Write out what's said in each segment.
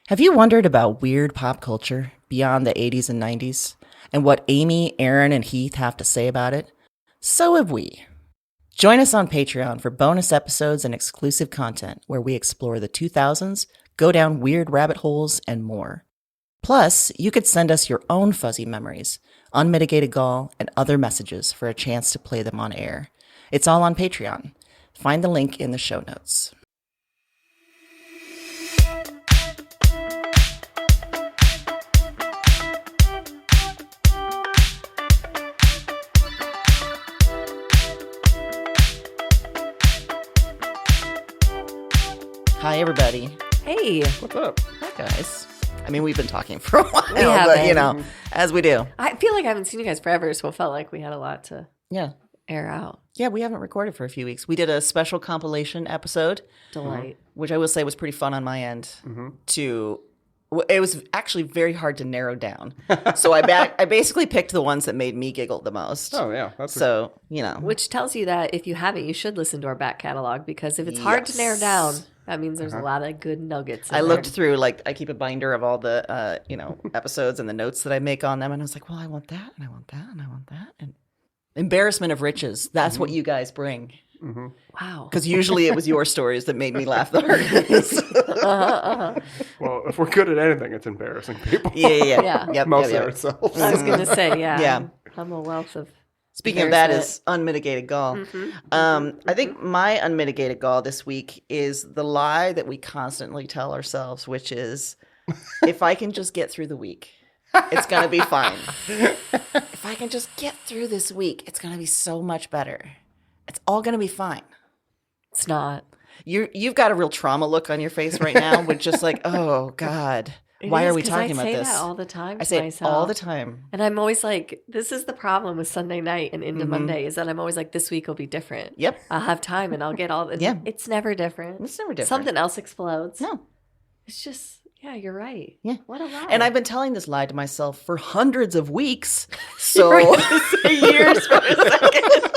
Have you wondered about weird pop culture beyond the 80s and 90s and what Amy, Aaron, and Heath have to say about it? So have we. Join us on Patreon for bonus episodes and exclusive content where we explore the 2000s, go down weird rabbit holes, and more. Plus, you could send us your own fuzzy memories, unmitigated gall, and other messages for a chance to play them on air. It's all on Patreon. Find the link in the show notes. Hi, everybody. Hey. What's up? Hi, guys. I mean, we've been talking for a while, We have but, been. as we do. I feel like I haven't seen you guys forever, so it felt like we had a lot to air out. Yeah, we haven't recorded for a few weeks. We did a special compilation episode. Delight. Which I will say was pretty fun on my end. It was actually very hard to narrow down. So I basically picked the ones that made me giggle the most. Oh, yeah. Which tells you that if you haven't, you should listen to our back catalog, because if it's hard to narrow down, that means there's a lot of good nuggets. I looked through, I keep a binder of all the, episodes and the notes that I make on them. And I was like, well, I want that, and I want that, and I want that. And embarrassment of riches. That's what you guys bring. Mm-hmm. Wow. Because usually it was your stories that made me laugh the hardest. Well, if we're good at anything, it's embarrassing people. Yeah. Yep, Mostly yep. ourselves. I was going to say, Yeah. I'm a wealth of Speaking of that is unmitigated gall. I think my unmitigated gall this week is the lie that we constantly tell ourselves, which is, if I can just get through the week, it's going to be fine. If I can just get through this week, it's going to be so much better. It's all going to be fine. It's not. You've got a real trauma look on your face right now with just like, oh, God. Why are we talking about this? I say that all the time. I say it all the time. And I'm always like, this is the problem with Sunday night and into Monday, is that I'm always like, this week will be different. Yep. I'll have time and I'll get all the. Yeah. It's never different. It's never different. Something else explodes. No. It's just, yeah, you're right. Yeah. What a lie. And I've been telling this lie to myself for hundreds of weeks. So years for a second.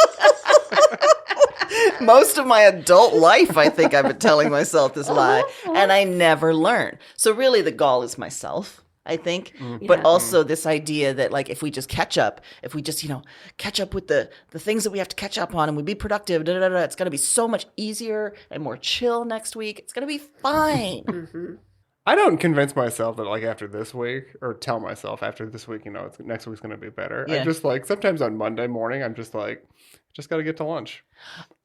most of my adult life, I think I've been telling myself this lie, and I never learn. So really the gall is myself, I think. But also this idea that if we just catch up, if we just, catch up with the things that we have to catch up on and we be productive, it's going to be so much easier and more chill next week. It's going to be fine. I don't convince myself that after this week, or tell myself after this week, next week's going to be better. Yeah. I just sometimes on Monday morning, I'm just just got to get to lunch.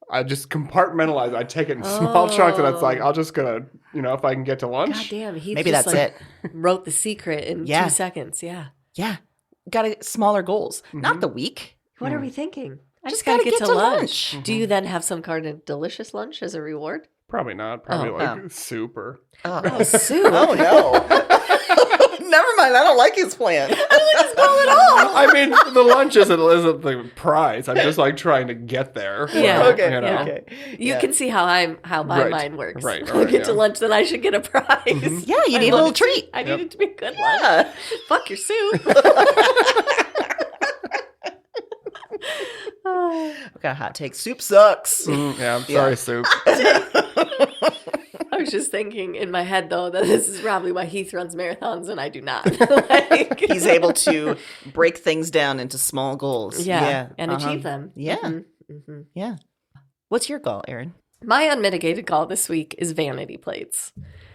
I just compartmentalize. I take it in small chunks, and it's I'll just gonna, if I can get to lunch. God damn, he Maybe just, that's it. Wrote the secret in 2 seconds. Yeah. Yeah. Got to smaller goals. Not the week. What are we thinking? I Just got to gotta get to lunch. Do you then have some kind of delicious lunch as a reward? Probably not. Probably soup or. Oh, soup. Oh, no. Never mind. I don't like his plan. I don't like his goal at all. I mean, the lunch isn't the prize. I'm just trying to get there. Yeah. Okay. Yeah. Okay. You can see how my mind works. Right. I'll get to lunch, then I should get a prize. Yeah, you need a little treat. I need it to be a good lunch. Yeah. Fuck your soup. I've got a hot take. Soup sucks. Yeah, I'm sorry, soup. I was just thinking in my head, though, that this is probably why Heath runs marathons and I do not. He's able to break things down into small goals. And achieve them. Yeah. Yeah. What's your goal, Erin? My unmitigated goal this week is vanity plates.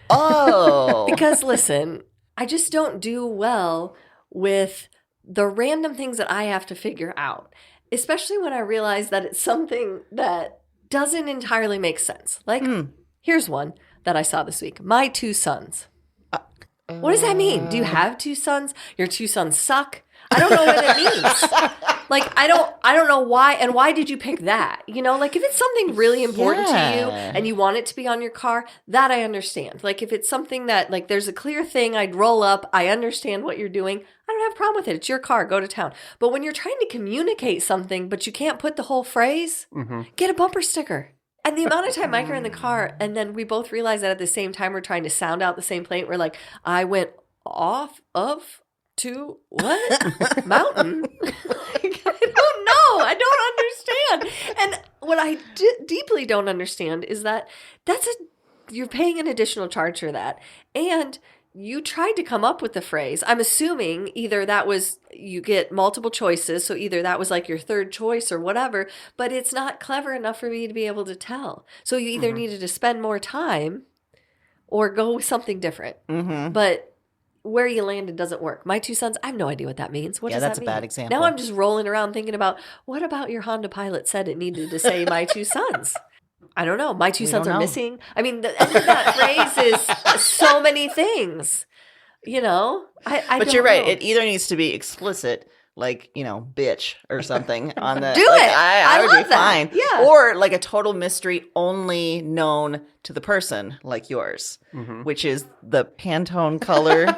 Oh. Because, listen, I just don't do well with the random things that I have to figure out, especially when I realize that it's something that doesn't entirely make sense. Here's one that I saw this week. My 2 sons. What does that mean? Do you have 2 sons? Your 2 sons suck? I don't know what it means. I don't know why. And why did you pick that? If it's something really important to you and you want it to be on your car, that I understand. If it's something that there's a clear thing I'd roll up, I understand what you're doing. I don't have a problem with it. It's your car. Go to town. But when you're trying to communicate something, but you can't put the whole phrase, get a bumper sticker. And the amount of time Mike are in the car, and then we both realize that at the same time we're trying to sound out the same plate. We're like, I went off of to what? Mountain? I don't know. I don't understand. And what I deeply don't understand is that you're paying an additional charge for that. And you tried to come up with the phrase. I'm assuming either that was, you get multiple choices, so either that was like your third choice or whatever, but it's not clever enough for me to be able to tell. So you either needed to spend more time or go with something different. But where you landed doesn't work. My 2 sons, I have no idea what that means. What does that's that a mean? bad example. Now I'm just rolling around thinking about, what about your Honda Pilot said it needed to say my 2 sons? I don't know. My 2 sons are missing. I mean, the end of that phrase is so many things. You know? But you're right. It either needs to be explicit, like, bitch or something on the... Do it! I would love be that. fine. Yeah. Or like a total mystery only known to the person, like yours, which is the Pantone color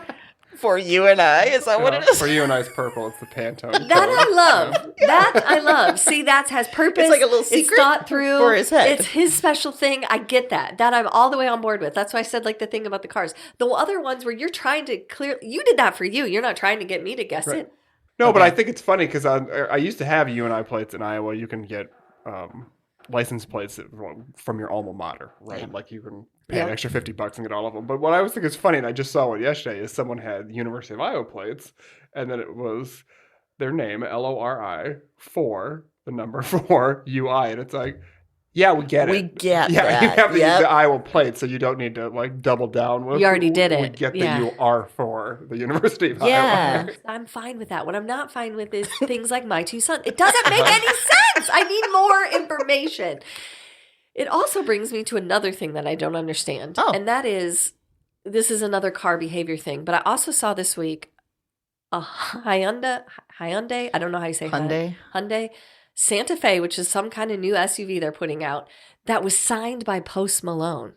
for you and I. Is that what it is? For you and I, it's purple. It's the Pantone. That I love. That I love. See, that has purpose. It's like a little secret it's thought through for his head. It's his special thing. I get that. That I'm all the way on board with. That's why I said like the thing about the cars. The other ones where you're trying to you did that for you. You're not trying to get me to guess it. No, but I think it's funny because I used to have U and I plates in Iowa. You can get license plates from your alma mater, right? Yeah. Like you can pay an extra $50 and get all of them. But what I was thinking is funny, and I just saw one yesterday, is someone had University of Iowa plates, and then it was their name, LORI, 4, the number 4, UI, and it's like, yeah, we get it. We get that. Yeah, you have to use the Iowa plate, so you don't need to like double down with. You already did it. We get that you are for the University of Iowa. I'm fine with that. What I'm not fine with is things like my 2 sons. It doesn't make any sense. I need more information. It also brings me to another thing that I don't understand. And that is, this is another car behavior thing, but I also saw this week a Hyundai, I don't know how you say Hyundai Santa Fe, which is some kind of new SUV they're putting out, that was signed by Post Malone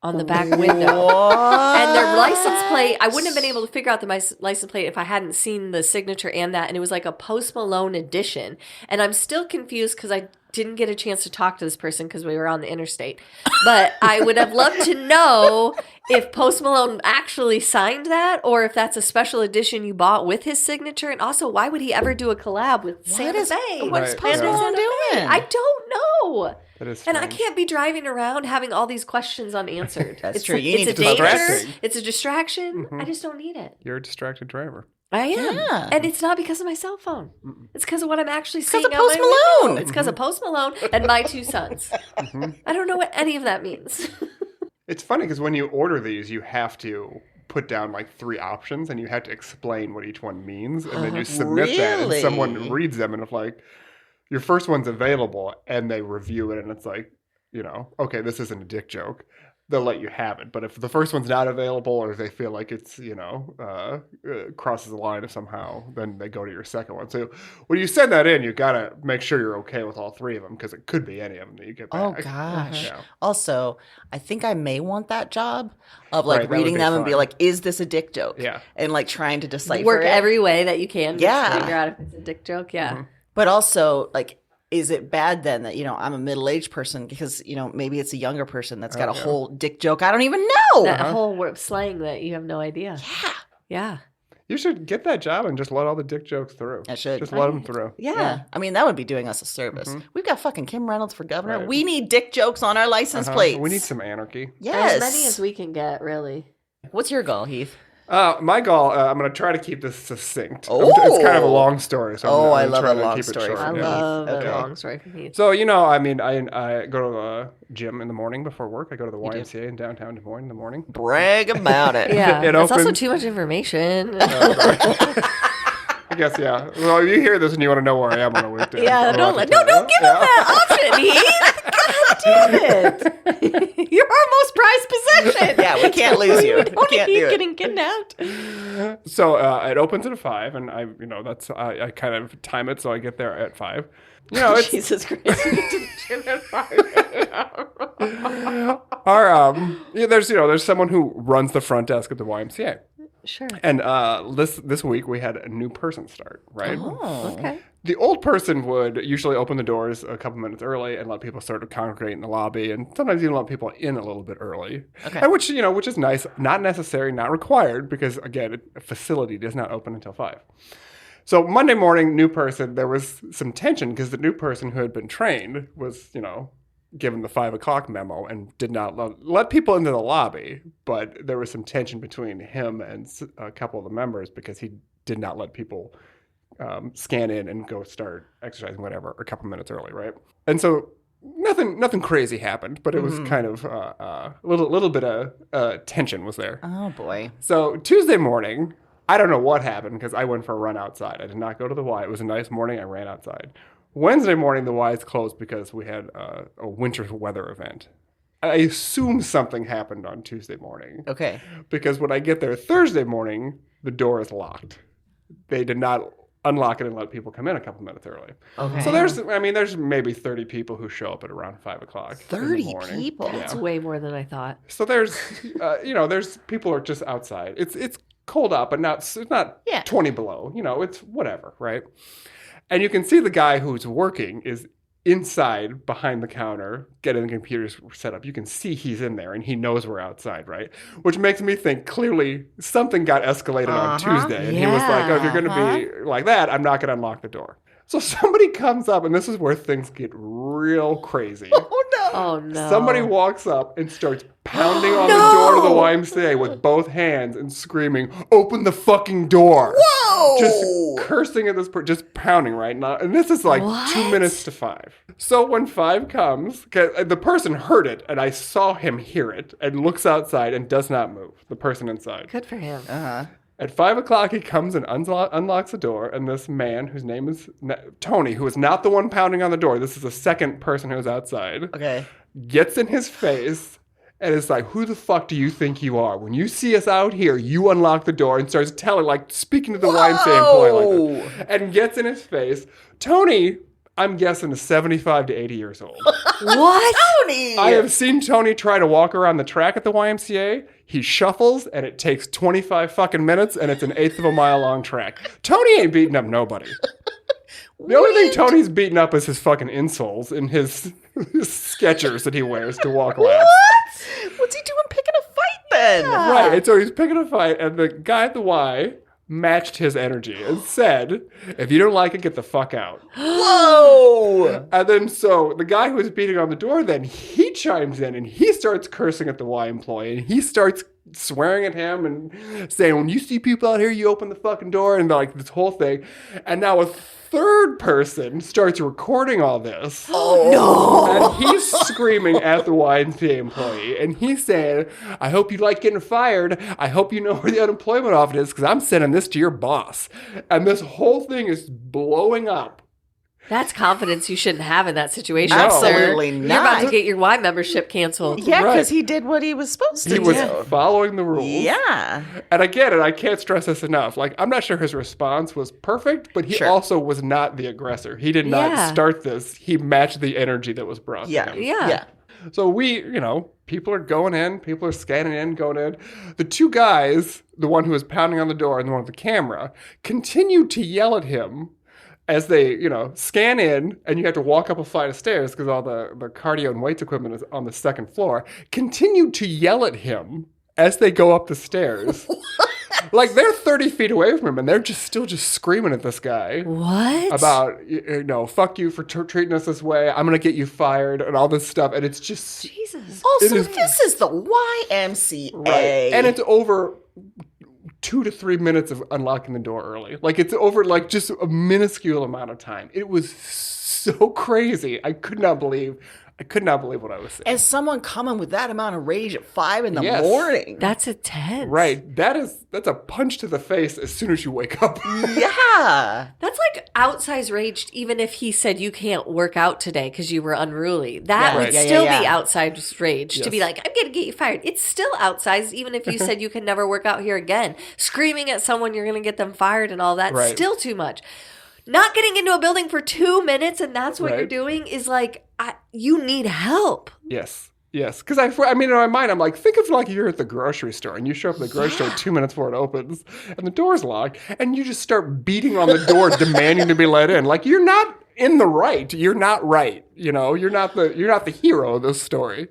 on the back window. And their license plate, I wouldn't have been able to figure out the license plate if I hadn't seen the signature and that. And it was like a Post Malone edition. And I'm still confused because I didn't get a chance to talk to this person because we were on the interstate. But I would have loved to know if Post Malone actually signed that or if that's a special edition you bought with his signature. And also, why would he ever do a collab with Santa Fe? What is Post Malone doing? I don't know. That is and I can't be driving around having all these questions unanswered. That's true. You need to be danger. It's a distraction. I just don't need it. You're a distracted driver. I am. Yeah. And it's not because of my cell phone. It's because of what I'm actually seeing out Post Malone. Window. It's because of Post Malone and my 2 sons. I don't know what any of that means. It's funny because when you order these, you have to put down like 3 options and you have to explain what each one means. And then you submit that and someone reads them and if like your first one's available and they review it and it's like, okay, this isn't a dick joke. They'll let you have it. But if the first one's not available or they feel like it's, crosses the line somehow, then they go to your second one. So when you send that in, you got to make sure you're okay with all 3 of them because it could be any of them that you get back. Oh, gosh. Yeah. Also, I think I may want that job of like reading them and be like, is this a dick joke? Yeah. And like trying to decipher Work every way that you can to figure out if it's a dick joke. Yeah. But also, like, is it bad then that, I'm a middle-aged person because, maybe it's a younger person that's got a whole dick joke I don't even know. That whole slang that you have no idea. Yeah. Yeah. You should get that job and just let all the dick jokes through. I should. Just let them through. Yeah. I mean, that would be doing us a service. We've got fucking Kim Reynolds for governor. Right. We need dick jokes on our license plates. We need some anarchy. Yes. As many as we can get, really. What's your goal, Heath? My goal, I'm going to try to keep this succinct. It's kind of a long story. So I love a long story. I love a long story from Heath. So, I go to the gym in the morning before work. I go to the YMCA in downtown Des Moines in the morning. Brag about it. Yeah, it's also too much information. I guess, yeah. Well, if you hear this and you want to know where I am on a weekday. Yeah, don't give him that option, Heath. God damn it. You're our most prized possession. Yeah, we can't lose you. We can't do it. Getting kidnapped. So it opens at 5, and I kind of time it so I get there at 5. It's Jesus Christ. You get to the gym at 5. There's someone who runs the front desk at the YMCA. Sure. And this week we had a new person start, right? Oh, okay. The old person would usually open the doors a couple minutes early and let people sort of congregate in the lobby, and sometimes even let people in a little bit early. Okay. And which is nice, not necessary, not required, because again, a facility does not open until 5. So Monday morning, new person, there was some tension because the new person who had been trained was, given the 5 o'clock memo and did not let people into the lobby, but there was some tension between him and a couple of the members because he did not let people scan in and go start exercising, whatever, a couple minutes early, right? And so nothing crazy happened, but it was kind of a little bit of tension was there. Oh, boy. So Tuesday morning, I don't know what happened because I went for a run outside. I did not go to the Y. It was a nice morning. I ran outside. Wednesday morning, the Y is closed because we had a winter weather event. I assume something happened on Tuesday morning. Okay. Because when I get there Thursday morning, the door is locked. They did not unlock it and let people come in a couple minutes early. Okay. So there's maybe 30 people who show up at around 5 o'clock. 30 people? Yeah. That's way more than I thought. So there's, there's people are just outside. It's cold out, but it's not 20 below. It's whatever, right? And you can see the guy who's working is inside behind the counter getting the computers set up. You can see he's in there and he knows we're outside, right? Which makes me think clearly something got escalated on Tuesday. And he was like, if you're going to be like that, I'm not going to unlock the door. So somebody comes up, and this is where things get real crazy. Oh, no. Somebody walks up and starts pounding on the door to the YMCA with both hands and screaming, "Open the fucking door." Whoa! Just cursing at this person, just pounding right now. And this is like 2 minutes to 5. So when 5 comes, the person heard it, and I saw him hear it, and looks outside and does not move, the person inside. Good for him. Uh-huh. At 5 o'clock, he comes and unlocks the door, and this man, whose name is Tony, who is not the one pounding on the door, this is the second person who's outside, Okay. gets in his face and is like, "Who the fuck do you think you are? When you see us out here, you unlock the door," and starts speaking to the YMCA employee like that, and gets in his face. Tony, I'm guessing, is 75 to 80 years old. What? Tony! I have seen Tony try to walk around the track at the YMCA. He shuffles, and it takes 25 fucking minutes, and it's an eighth of a mile long track. Tony ain't beating up nobody. The only thing Tony's beating up is his fucking insoles and his Skechers that he wears to walk laps. What? What's he doing picking a fight then? Yeah. Right, and so he's picking a fight, and the guy at the Y matched his energy and said, "If you don't like it, get the fuck out." Whoa! And then so the guy who was beating on the door, then he chimes in and he starts cursing at the Y employee, and he starts swearing at him and saying, "When you see people out here, you open the fucking door," and like this whole thing. And now a third person starts recording all this. Oh, no! And he's screaming at the YMCA employee, and he's saying, "I hope you like getting fired. I hope you know where the unemployment office is, because I'm sending this to your boss." And this whole thing is blowing up. That's confidence you shouldn't have in that situation. Absolutely sir. not. You're about to get your Y membership canceled. Yeah, Right. because he did what he was supposed to He do. was following the rules. Yeah. And I get it. I can't stress this enough. Like, I'm not sure his response was perfect, but he also was not the aggressor. He did not start this. He matched the energy that was brought to him. Yeah. So people are going in. People are scanning in, going in. The two guys, the one who was pounding on the door and the one with the camera, continue to yell at him as they, scan in, and you have to walk up a flight of stairs because all the cardio and weights equipment is on the second floor, continue to yell at him as they go up the stairs. Like, they're 30 feet away from him, and they're still screaming at this guy. What? About, fuck you for treating us this way. I'm going to get you fired and all this stuff. And it's just... Jesus. Also, this is the YMCA. Right. And it's over 2 to 3 minutes of unlocking the door early. Like, it's over just a minuscule amount of time. It was so crazy. I could not believe what I was seeing. As someone coming with that amount of rage at 5 in the morning. That's intense. Right. That's a punch to the face as soon as you wake up. Yeah. That's like outsized rage, even if he said you can't work out today because you were unruly. That would still be outsized rage to be like, "I'm going to get you fired." It's still outsized, even if you said you can never work out here again. Screaming at someone you're going to get them fired and all that, still too much. Not getting into a building for 2 minutes and that's what you're doing is like, you need help. Yes. Because I mean, in my mind, I'm like, think of like you're at the grocery store and you show up at the grocery store 2 minutes before it opens and the door's locked and you just start beating on the door demanding to be let in. Like, you're not in the right. You're not right. You're not the hero of this story.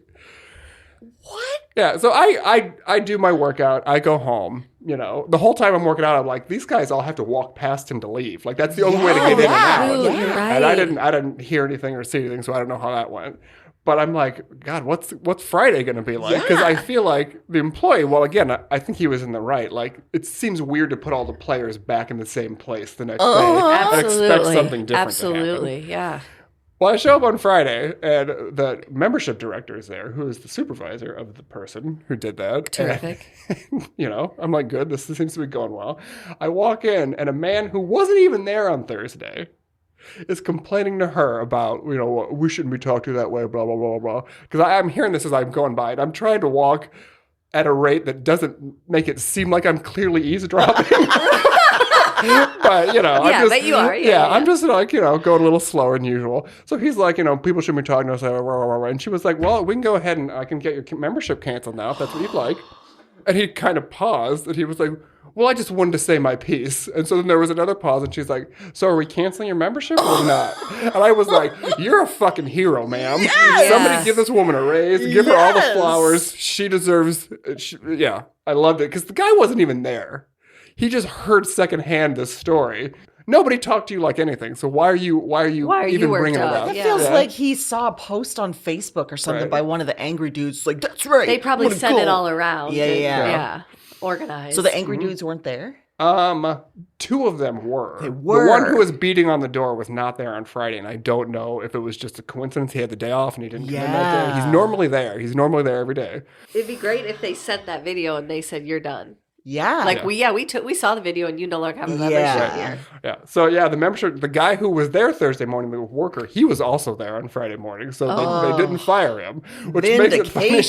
What? Yeah, so I do my workout. I go home. The whole time I'm working out, I'm like, these guys all have to walk past him to leave. Like, that's the only way to get in and out. Ooh, you're right. And I didn't hear anything or see anything, so I don't know how that went. But I'm like, God, what's Friday going to be like? Because I feel like the employee, well, again, I think he was in the right. Like, it seems weird to put all the players back in the same place the next day and expect something different to happen. Absolutely, yeah. Well, I show up on Friday, and the membership director is there, who is the supervisor of the person who did that. Terrific. And, I'm like, good, this seems to be going well. I walk in, and a man who wasn't even there on Thursday is complaining to her about, we shouldn't be talked to that way, blah, blah, blah, blah. Because I'm hearing this as I'm going by, and I'm trying to walk at a rate that doesn't make it seem like I'm clearly eavesdropping. But, but you are. Yeah, I'm just like, going a little slower than usual. So he's like, people shouldn't be talking to us. And she was like, well, we can go ahead and I can get your membership canceled now if that's what you'd like. And he kind of paused, and he was like, well, I just wanted to say my piece. And so then there was another pause, and she's like, so are we canceling your membership or not? And I was like, you're a fucking hero, ma'am. Yes. Somebody give this woman a raise. Give her all the flowers. She deserves I loved it because the guy wasn't even there. He just heard secondhand this story. Nobody talked to you like anything. So why are you even bringing it up? It feels like he saw a post on Facebook or something by one of the angry dudes. Like, that's right. They probably sent it all around. Yeah. Organized. So the angry dudes weren't there? Two of them were. They were. The one who was beating on the door was not there on Friday, and I don't know if it was just a coincidence. He had the day off and he didn't come in that day. He's normally there. He's normally there every day. It'd be great if they sent that video and they said, you're done. Yeah. We saw the video and you no longer have a membership here. Yeah. So the membership, the guy who was there Thursday morning, the worker, he was also there on Friday morning. So they didn't fire him. Which makes it funny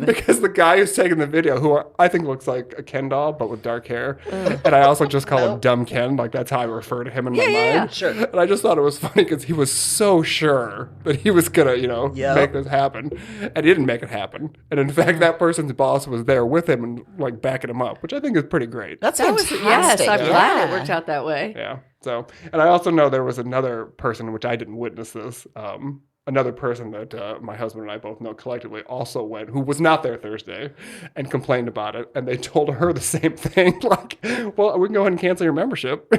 because the guy who's taking the video, who I think looks like a Ken doll, but with dark hair. And I also just call him Dumb Ken. Like that's how I refer to him in my mind. Yeah, sure. And I just thought it was funny because he was so sure that he was going to, make this happen. And he didn't make it happen. And in fact, that person's boss was there with him and like backing him up, which I think is pretty great. That's fantastic. Yes, I'm glad it worked out that way. Yeah. So, and I also know there was another person, which I didn't witness this, another person that my husband and I both know collectively also went, who was not there Thursday, and complained about it. And they told her the same thing, like, well, we can go ahead and cancel your membership.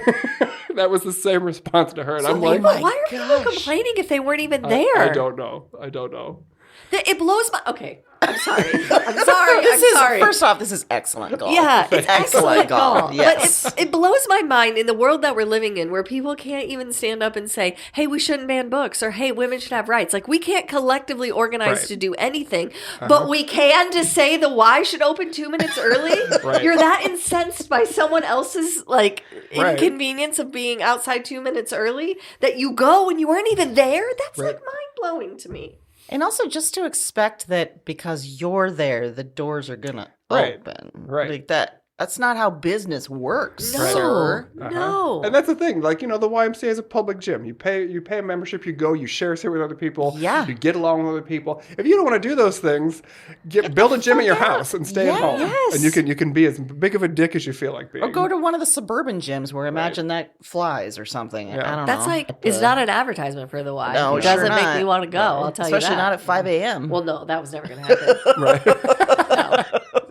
That was the same response to her. And I'm like, why are people complaining if they weren't even there? I don't know. It blows my... Okay. I'm sorry. Sorry. First off, this is excellent golf. Yeah, it's excellent golf. Yes. But it blows my mind in the world that we're living in where people can't even stand up and say, hey, we shouldn't ban books, or hey, women should have rights. Like, we can't collectively organize to do anything, but we can to say the Y should open 2 minutes early. You're that incensed by someone else's, inconvenience of being outside 2 minutes early that you go and you weren't even there? That's, mind-blowing to me. And also just to expect that because you're there, the doors are going to open. Right. Like that's not how business works, no, sir. No. And that's the thing. Like, the YMCA is a public gym. You pay a membership, you go, you share with other people. Yeah. You get along with other people. If you don't want to do those things, build a gym at your house and stay at home. Yes. And you can be as big of a dick as you feel like being. Or go to one of the suburban gyms where imagine that flies or something. Yeah. I don't know. That's like, it's not an advertisement for the Y. No, it doesn't sure make me want to go, I'll tell Especially you that. not at 5 a.m. Well, no, that was never going to happen. Right.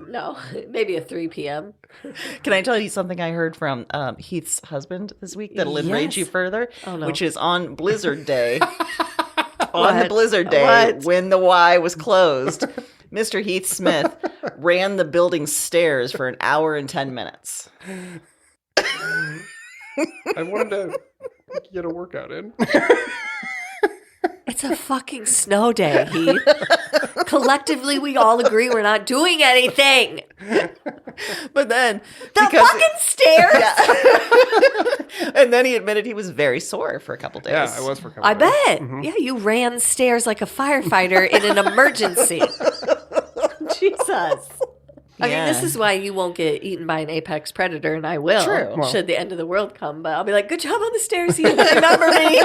No, maybe at 3 p.m. Can I tell you something I heard from Heath's husband this week that'll enrage you further? Oh, no. Which is on Blizzard Day. On the Blizzard Day, when the Y was closed, Mr. Heath Smith ran the building stairs for an hour and 10 minutes. I wanted to get a workout in. It's a fucking snow day, Heath. Collectively, we all agree we're not doing anything. But then... The fucking stairs? Yeah. And then he admitted he was very sore for a couple days. Yeah, I was for a couple days. I bet. Mm-hmm. Yeah, you ran stairs like a firefighter in an emergency. Jesus. I mean, this is why you won't get eaten by an apex predator, and I will. True. Well, should the end of the world come. But I'll be like, good job on the stairs, Heath. Remember me.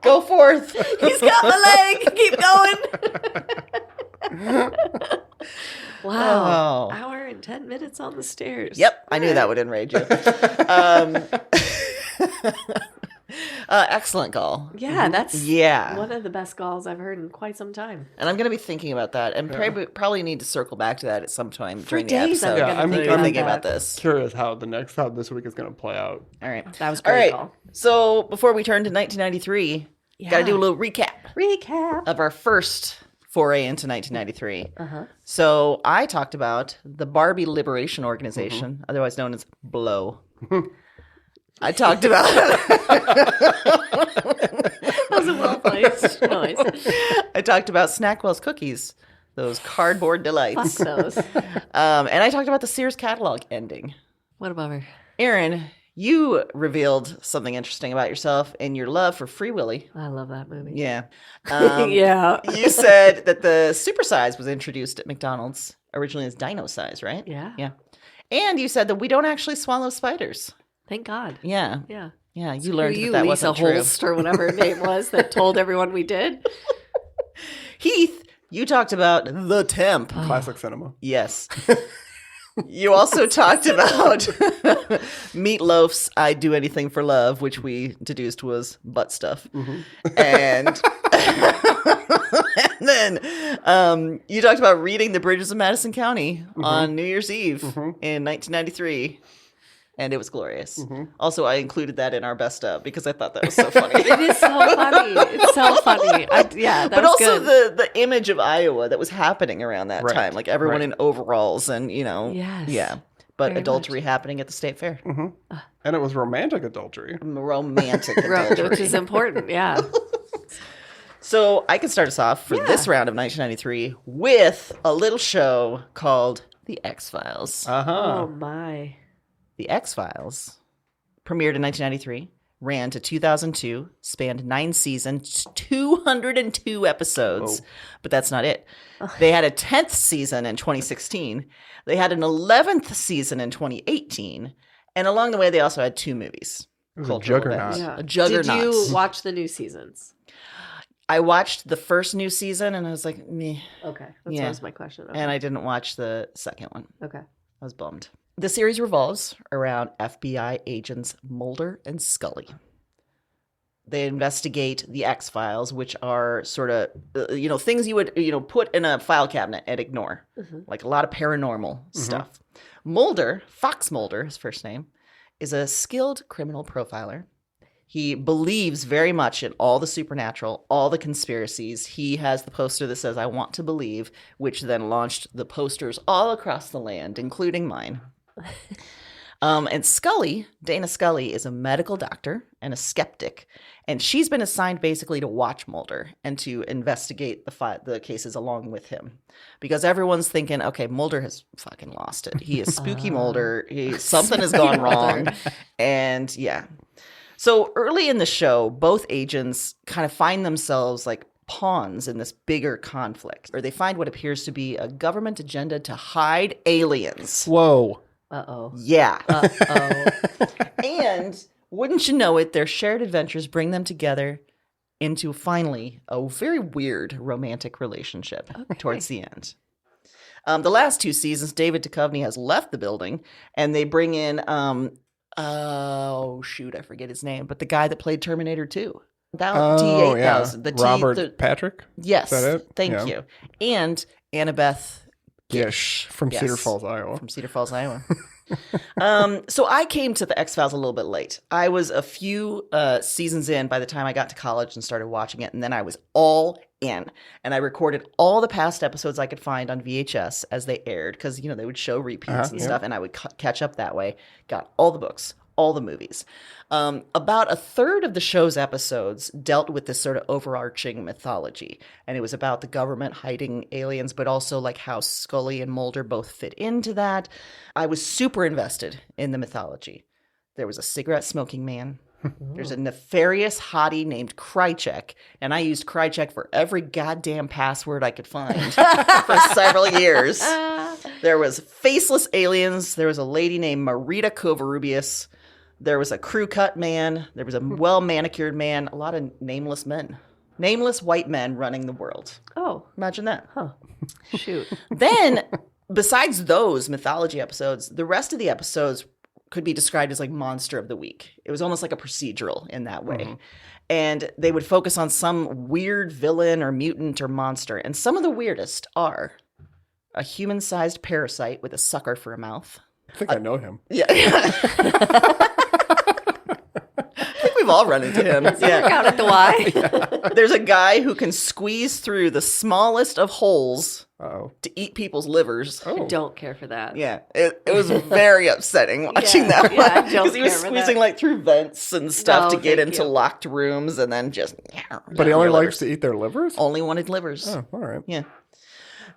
Go forth. He's got my leg. Keep going. Wow. Hour and 10 minutes on the stairs. Yep. I knew that would enrage you. Excellent gall. Yeah, that's one of the best galls I've heard in quite some time. And I'm going to be thinking about that, and probably need to circle back to that at some time during days the episode. I'm thinking about this. Curious how this week is going to play out. All right. That was great. All right. So before we turn to 1993, got to do a little recap. Recap. of our first foray into 1993. Uh-huh. So I talked about the Barbie Liberation Organization, otherwise known as BLOW. I talked about That was a well-placed noise. I talked about Snackwell's cookies, those cardboard delights. Fuck those. And I talked about the Sears catalog ending. What about her? Aaron, you revealed something interesting about yourself and your love for Free Willy. I love that movie. Yeah. Yeah. You said that the supersize was introduced at McDonald's originally as dino size, right? Yeah. Yeah. And you said that we don't actually swallow spiders. Thank God. Yeah. Yeah. Yeah. You learned you, that Lisa wasn't true. Holst, or whatever her name was, that told everyone we did. Heath, you talked about the temp. Classic cinema. Yes. You also talked about Meatloaf's I'd Do Anything for Love, which we deduced was butt stuff. And, and then you talked about reading The Bridges of Madison County on New Year's Eve in 1993. And it was glorious. Also, I included that in our best of because I thought that was so funny. It is so funny. It's so funny. Yeah, that But was also good. the image of Iowa that was happening around that Right, time, like everyone right. in overalls and, you know, Yes, yeah. But very adultery happening at the state fair. And it was romantic adultery. Romantic Which adultery. is important. Yeah. So I can start us off for this round of 1993 with a little show called The X-Files. Oh my. The X-Files premiered in 1993, ran to 2002, spanned 9 seasons, 202 episodes. But that's not it. They had a 10th season in 2016. They had an 11th season in 2018. And along the way, they also had 2 movies. It was a Cultural juggernaut. events. Yeah. A juggernaut. Did you watch the new seasons? I watched the first new season and I was like, meh. Okay. That Yeah. was my question. Okay. And I didn't watch the second one. Okay. I was bummed. The series revolves around FBI agents Mulder and Scully. They investigate the X-Files, which are sort of, things you would, put in a file cabinet and ignore. Like a lot of paranormal stuff. Mulder, Fox Mulder, his first name, is a skilled criminal profiler. He believes very much in all the supernatural, all the conspiracies. He has the poster that says, "I want to believe," which then launched the posters all across the land, including mine. And Scully, Dana Scully, is a medical doctor and a skeptic. And she's been assigned basically to watch Mulder and to investigate the cases along with him. Because everyone's thinking, okay, Mulder has fucking lost it. He is spooky Mulder. Something has gone wrong. And yeah. So early in the show, both agents kind of find themselves like pawns in this bigger conflict, or they find what appears to be a government agenda to hide aliens. Whoa. Uh-oh. Yeah. Uh-oh. And wouldn't you know it, their shared adventures bring them together into finally a very weird romantic relationship towards the end. The last 2 seasons, David Duchovny has left the building, and they bring in, I forget his name, but the guy that played Terminator 2. T-8000. Yeah. Robert Patrick? Yes. Is that it? Thank you. And Annabeth Gish from Yes. Cedar Falls, Iowa. From Cedar Falls, Iowa. So I came to the X-Files a little bit late. I was a few seasons in by the time I got to college and started watching it, and then I was all in. And I recorded all the past episodes I could find on VHS as they aired, because, they would show repeats and stuff, and I would catch up that way. Got all the books, all the movies. About a third of the show's episodes dealt with this sort of overarching mythology. And it was about the government hiding aliens, but also like how Scully and Mulder both fit into that. I was super invested in the mythology. There was a cigarette smoking man. There's a nefarious hottie named Krychek, and I used Krychek for every goddamn password I could find for several years. There was faceless aliens. There was a lady named Marita Covarrubias. There was a crew cut man. There was a well-manicured man. A lot of nameless men. Nameless white men running the world. Oh. Imagine that. Huh. Shoot. Then, besides those mythology episodes, the rest of the episodes could be described as like Monster of the Week. It was almost like a procedural in that way. And they would focus on some weird villain or mutant or monster. And some of the weirdest are a human-sized parasite with a sucker for a mouth. I think I know him. Yeah. I think We've all run into him. Work out at the Y. There's a guy who can squeeze through the smallest of holes to eat people's livers. I don't care for that. Yeah, it was very upsetting watching that one because he was squeezing like through vents and stuff to get into locked rooms and then just. But he only likes to eat their livers? Only wanted livers. Oh, all right. Yeah.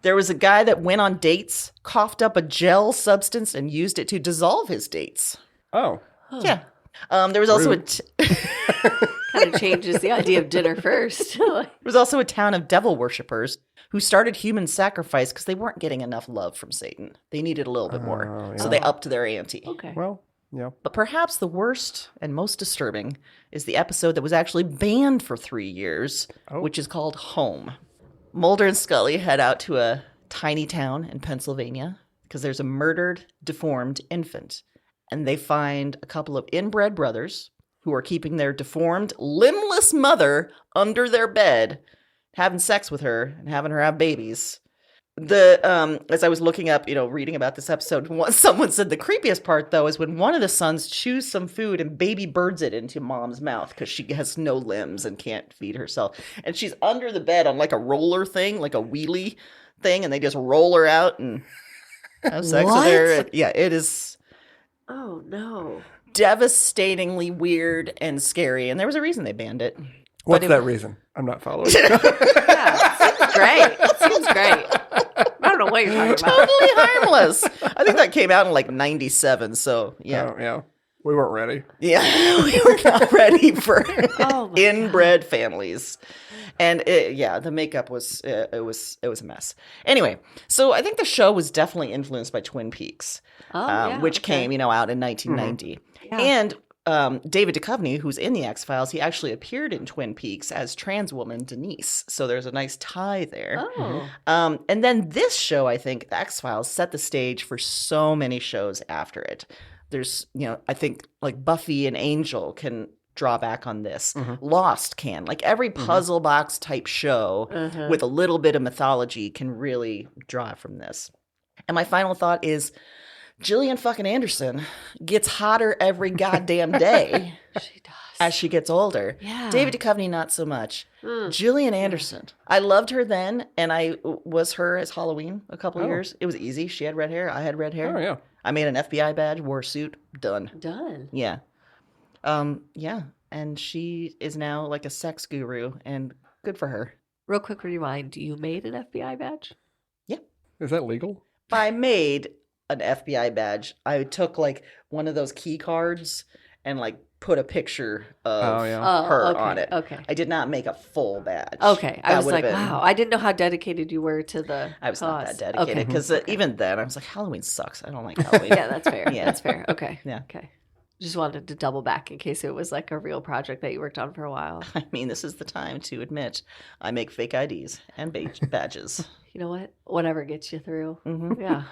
There was a guy that went on dates, coughed up a gel substance, and used it to dissolve his dates. Oh. Yeah. There was also kind of changes the idea of dinner first. There was also a town of devil worshippers who started human sacrifice because they weren't getting enough love from Satan. They needed a little bit more. So they upped their ante. Okay. Well, yeah. But perhaps the worst and most disturbing is the episode that was actually banned for 3 years, which is called Home. Mulder and Scully head out to a tiny town in Pennsylvania because there's a murdered, deformed infant. And they find a couple of inbred brothers who are keeping their deformed, limbless mother under their bed, having sex with her and having her have babies. As I was looking up, reading about this episode, someone said the creepiest part, though, is when one of the sons chews some food and baby birds it into mom's mouth because she has no limbs and can't feed herself. And she's under the bed on like a roller thing, like a wheelie thing, and they just roll her out and have sex with her. Yeah, it is... Oh, no. Devastatingly weird and scary. And there was a reason they banned it. What's that reason? I'm not following. Yeah, seems great. Seems great. I don't know what you're talking about. Totally harmless. I think that came out in like 97. So, yeah. Oh, yeah. We weren't ready. Yeah, we were not ready for inbred families. And the makeup was it was a mess. Anyway, so I think the show was definitely influenced by Twin Peaks, which came out in 1990. Mm-hmm. Yeah. And David Duchovny, who's in the X-Files, he actually appeared in Twin Peaks as trans woman Denise. So there's a nice tie there. Oh. And then this show, I think, the X-Files set the stage for so many shows after it. There's, I think like Buffy and Angel can draw back on this. Mm-hmm. Lost can. Like every puzzle box type show with a little bit of mythology can really draw from this. And my final thought is Gillian fucking Anderson gets hotter every goddamn day. She does. As she gets older. Yeah. David Duchovny, not so much. Gillian Anderson. I loved her then, and I was her as Halloween a couple years. It was easy. She had red hair. I had red hair. Oh, yeah. I made an FBI badge, wore a suit. Done. Yeah. Yeah. And she is now like a sex guru, and good for her. Real quick rewind. You made an FBI badge? Yeah. Is that legal? I made an FBI badge. I took like one of those key cards and like put a picture of her on it. Okay. I did not make a full badge. Okay. I was like, wow. I didn't know how dedicated you were to the I was not cause. that dedicated because even then I was like, Halloween sucks. I don't like Halloween. Yeah, that's fair. Yeah, that's fair. Okay. Yeah. Okay. Just wanted to double back in case it was like a real project that you worked on for a while. I mean, this is the time to admit I make fake IDs and badges. You know what? Whatever gets you through. Mm-hmm. Yeah.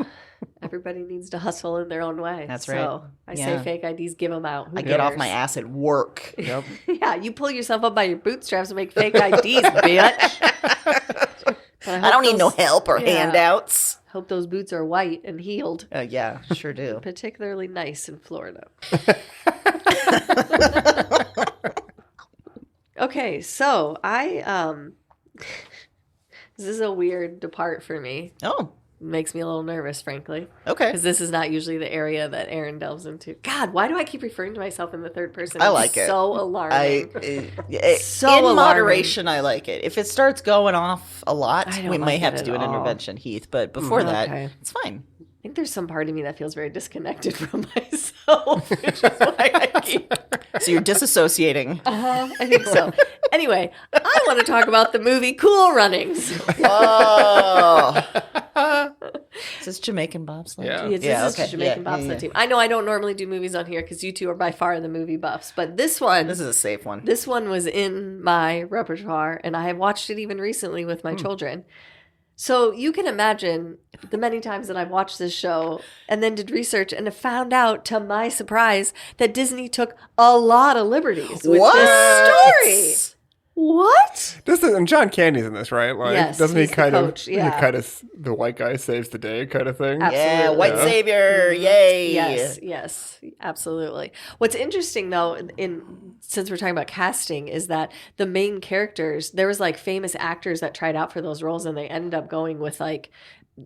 Everybody needs to hustle in their own way. That's right. So I say fake IDs, give them out. Who I get off my ass at work. Yep. Yeah, you pull yourself up by your bootstraps and make fake IDs, bitch. I don't need no help or handouts. Hope those boots are white and healed. Yeah, sure do. Particularly nice in Florida. Okay, so this is a weird depart for me. Oh. Makes me a little nervous, frankly. Okay. Because this is not usually the area that Aaron delves into. God, why do I keep referring to myself in the third person? I like it. So alarming. So in alarming. Moderation, I like it. If it starts going off a lot, we might have to do an intervention, Heath. But before that, it's fine. I think there's some part of me that feels very disconnected from myself, which is why I keep... So you're disassociating. I think so. Anyway, I want to talk about the movie Cool Runnings. Oh. Is this Jamaican bobsled? Yeah. This is Jamaican bobsled team. I know I don't normally do movies on here because you two are by far the movie buffs, but this is a safe one. This one was in my repertoire, and I have watched it even recently with my children. So you can imagine the many times that I've watched this show and then did research and found out, to my surprise, that Disney took a lot of liberties with this story. What? And John Candy's in this, right? Like, Yes, doesn't he he's the kind coach, of, yeah. he kind of, the white guy saves the day kind of thing? Absolutely. Yeah, white savior, yay. Yes, absolutely. What's interesting though, since we're talking about casting, is that the main characters, there was like famous actors that tried out for those roles, and they ended up going with like,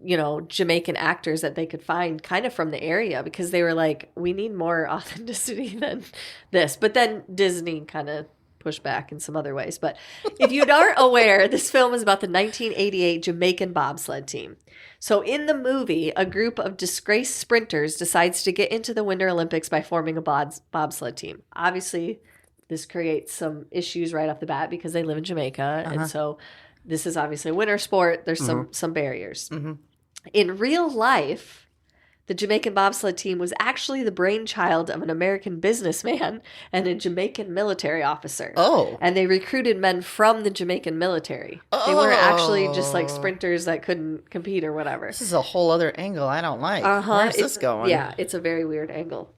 you know, Jamaican actors that they could find kind of from the area, because they were like, we need more authenticity than this. But then Disney kind of push back in some other ways. But if you aren't aware, this film is about the 1988 Jamaican bobsled team. So in the movie, a group of disgraced sprinters decides to get into the Winter Olympics by forming a bobsled team. Obviously, this creates some issues right off the bat because they live in Jamaica. And so this is obviously a winter sport. There's some barriers. In real life, the Jamaican bobsled team was actually the brainchild of an American businessman and a Jamaican military officer. Oh. And they recruited men from the Jamaican military. They weren't actually just like sprinters that couldn't compete or whatever. This is a whole other angle I don't like. Where's this going? Yeah, it's a very weird angle.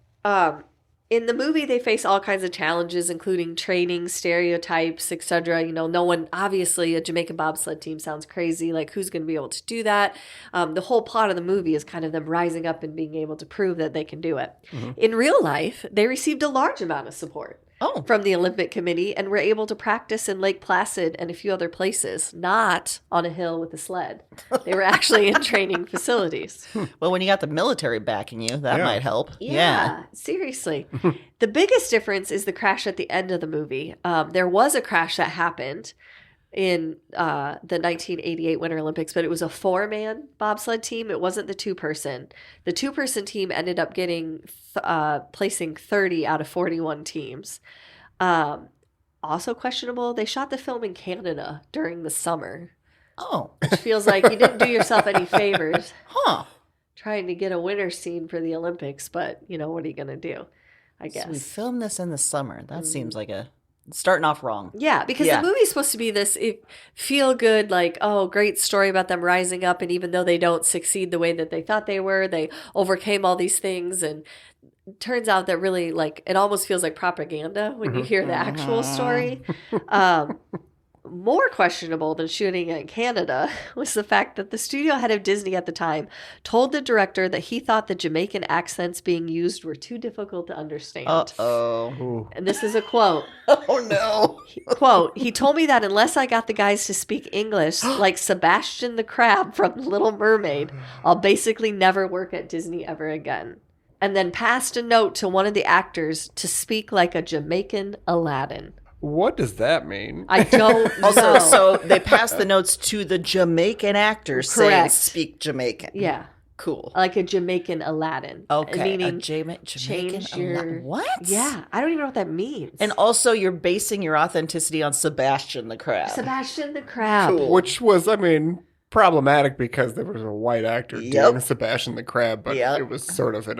In the movie, they face all kinds of challenges, including training, stereotypes, etc. You know, no one, obviously, a Jamaican bobsled team sounds crazy. Like, who's going to be able to do that? The whole plot of the movie is kind of them rising up and being able to prove that they can do it. In real life, they received a large amount of support from the Olympic Committee and were able to practice in Lake Placid and a few other places, not on a hill with a sled. They were actually in training facilities. Well, when you got the military backing you, that might help. Yeah, seriously. The biggest difference is the crash at the end of the movie. There was a crash that happened in the 1988 Winter Olympics, but it was a 4-man bobsled team. It wasn't the 2-person. The 2-person team ended up placing 30 out of 41 teams. Also questionable, they shot the film in Canada during the summer. Oh. Which feels like you didn't do yourself any favors. Huh. Trying to get a winter scene for the Olympics, but, you know, what are you going to do? I guess. So we filmed this in the summer. That seems like starting off wrong. Yeah, because the movie's supposed to be this feel good, like, oh, great story about them rising up. And even though they don't succeed the way that they thought they were, they overcame all these things. And it turns out that really, like, it almost feels like propaganda when you hear the actual story. More questionable than shooting in Canada was the fact that the studio head of Disney at the time told the director that he thought the Jamaican accents being used were too difficult to understand. Uh-oh. And this is a quote. Oh, no. Quote, he told me that unless I got the guys to speak English like Sebastian the Crab from Little Mermaid, I'll basically never work at Disney ever again. And then passed a note to one of the actors to speak like a Jamaican Aladdin. What does that mean? I don't know. Also, so they passed the notes to the Jamaican actors saying Correct. Speak Jamaican. Yeah. Cool. Like a Jamaican Aladdin. Okay. Meaning Jamaican change your... What? Yeah. I don't even know what that means. And also you're basing your authenticity on Sebastian the Crab. Sebastian the Crab. Cool. Which was, I mean, problematic because there was a white actor doing Sebastian the Crab, but it was sort of in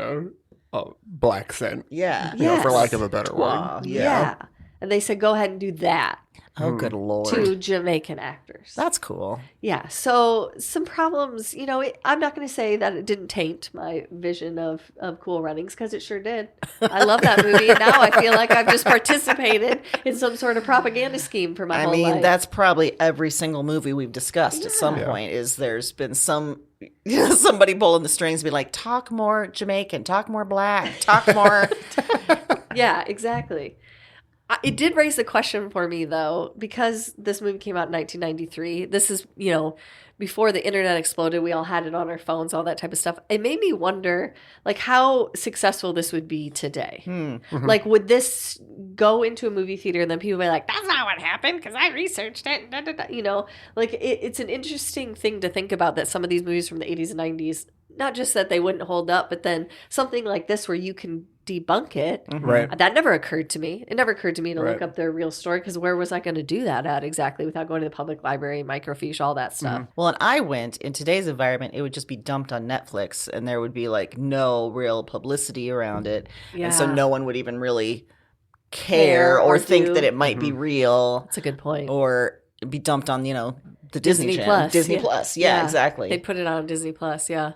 a black scent. Yeah. You know, for lack of a better word. Yeah. And they said, go ahead and do that. Oh, good Lord. To Jamaican actors. That's cool. Yeah. So some problems, you know, I'm not going to say that it didn't taint my vision of Cool Runnings, because it sure did. I love that movie. And now I feel like I've just participated in some sort of propaganda scheme for my whole life. That's probably every single movie we've discussed at some point is there's been somebody pulling the strings and be like, talk more Jamaican, talk more black, talk more. Yeah, exactly. It did raise the question for me, though, because this movie came out in 1993. This is, you know, before the internet exploded. We all had it on our phones, all that type of stuff. It made me wonder, like, how successful this would be today. Mm-hmm. Like, would this go into a movie theater and then people be like, that's not what happened because I researched it. Da, da, da. You know, like, it's an interesting thing to think about, that some of these movies from the 80s and 90s, not just that they wouldn't hold up, but then something like this where you can debunk it. Right. That never occurred to me. It never occurred to me to look up their real story, because where was I going to do that at exactly without going to the public library, microfiche, all that stuff? Well, and I went, in today's environment, it would just be dumped on Netflix and there would be like no real publicity around it. Yeah. And so no one would even really care or think that it might be real. That's a good point. Or it'd be dumped on, you know, the Disney Channel. Plus. Disney Plus. Yeah, exactly. They'd put it on Disney Plus, yeah.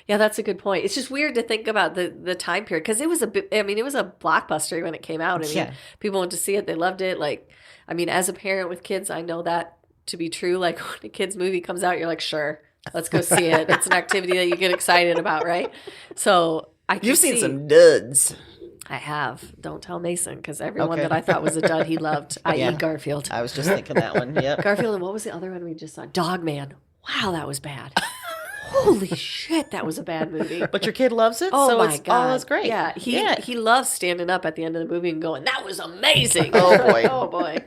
Yeah, that's a good point. It's just weird to think about the time period because it was it was a blockbuster when it came out. I mean, people went to see it. They loved it. Like, I mean, as a parent with kids, I know that to be true. Like when a kid's movie comes out, you're like, sure, let's go see it. It's an activity that you get excited about, right? So You've seen some duds. I have. Don't tell Mason because everyone that I thought was a dud he loved, i.e. Garfield. I was just thinking that one. Yep. Garfield, and what was the other one we just saw? Dogman. Wow, that was bad. Holy shit, that was a bad movie. But your kid loves it, oh so my God. it's great. Yeah, he loves standing up at the end of the movie and going, "That was amazing." Oh boy. Oh boy.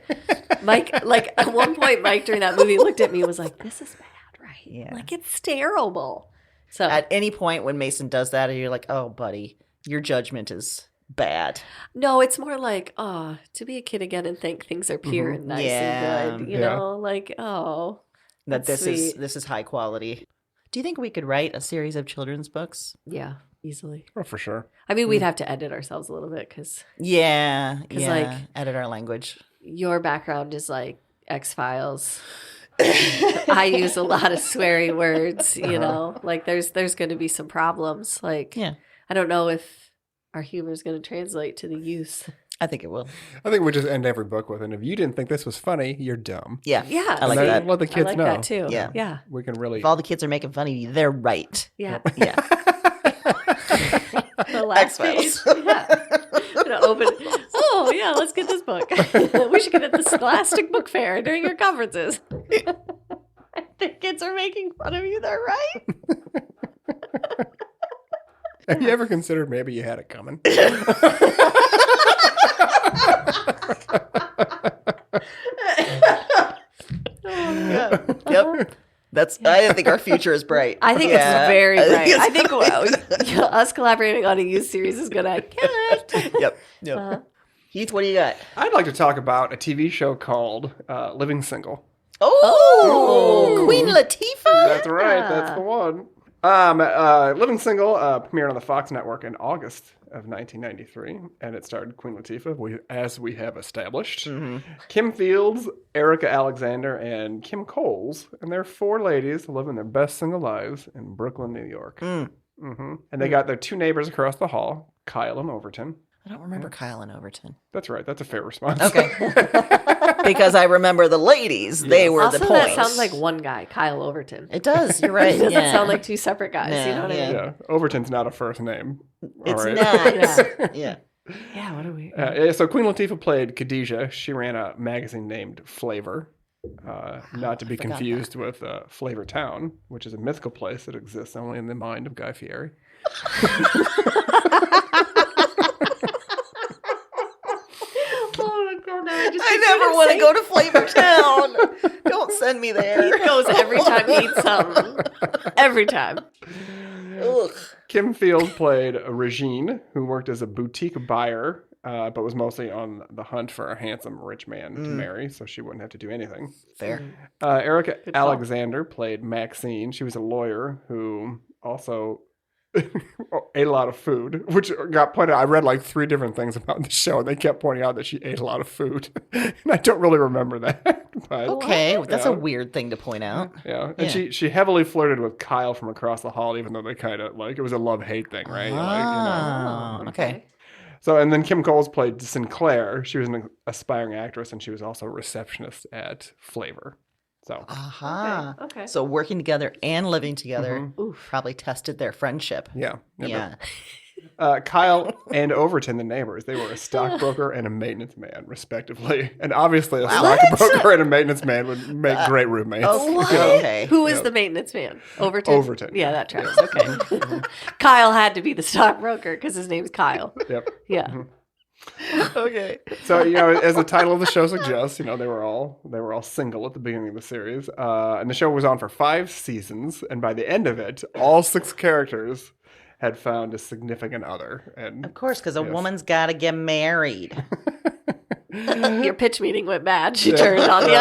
Mike, like at one point, Mike during that movie looked at me and was like, "This is bad, right? Yeah. Like it's terrible." So at any point when Mason does that, you're like, "Oh, buddy, your judgment is bad." No, it's more like, to be a kid again and think things are pure and nice and good. You know, like, that this sweet. is high quality. Do you think we could write a series of children's books? Yeah, easily. Oh, for sure. I mean, we'd have to edit ourselves a little bit because like edit our language. Your background is like X-Files. I use a lot of sweary words, you know. Like there's going to be some problems. Like I don't know if our humor is going to translate to the youth. I think it will. I think we just end every book with, and if you didn't think this was funny, you're dumb. Yeah. Yeah. I like that. Let the kids I like know. that too. Yeah. Yeah. We can really. If all the kids are making fun of you, they're right. Yeah. Yeah. The last page. Yeah. I'm gonna open. Oh yeah, let's get this book. We should get it at the Scholastic Book Fair during your conferences. The kids are making fun of you. They're right. Have you ever considered maybe you had it coming? Yep. I think our future is bright. I think it's very bright. I think us collaborating on a youth series is gonna kill it. Yep. Heath, what do you got? I'd like to talk about a TV show called Living Single. Oh, Queen Latifah. That's right. That's the one. Living Single premiered on the Fox network in August of 1993, and it starred Queen Latifah, as we have established, Kim Fields, Erica Alexander, and Kim Coles, and they're four ladies living their best single lives in Brooklyn, New York. And they got their two neighbors across the hall, Kyle and Overton. I don't remember Kyle and Overton. That's right. That's a fair response. Okay. Because I remember the ladies. They were also, the points. that sounds like one guy, Kyle Overton. It does. You're right. It doesn't sound like two separate guys. You know what I mean? Yeah. Overton's not a first name. It's right. not. Yeah. Yeah, what are we? So Queen Latifah played Khadijah. She ran a magazine named Flavor, not to be confused with Flavor Town, which is a mythical place that exists only in the mind of Guy Fieri. I never want to go to Flavor Town. Don't send me there. He goes every time he eats something. Every time. Ugh. Kim Fields played Regine, who worked as a boutique buyer, but was mostly on the hunt for a handsome rich man to marry, so she wouldn't have to do anything. Fair. Erica Alexander played Maxine. She was a lawyer who also ate a lot of food, which got pointed out. I read like 3 different things about the show, and they kept pointing out that she ate a lot of food. And I don't really remember that. But, okay, that's a weird thing to point out. Yeah, and she heavily flirted with Kyle from across the hall, even though they kind of like it was a love-hate thing, right? Okay. So, and then Kim Coles played Sinclair. She was an aspiring actress, and she was also a receptionist at Flavor. So, Okay. So working together and living together probably tested their friendship. yeah. Yeah. Kyle and Overton, the neighbors, they were a stockbroker and a maintenance man, respectively. And obviously, a stockbroker and a maintenance man would make great roommates. Okay. Who is the maintenance man? Overton? Overton. Yeah, that tracks. Okay. Kyle had to be the stockbroker because his name's Kyle. Yep. Yeah. Okay. So, as the title of the show suggests, they were all single at the beginning of the series. And the show was on for 5 seasons. And by the end of it, all 6 characters had found a significant other. And Of course, because a woman's got to get married. Your pitch meeting went bad. She turned on you.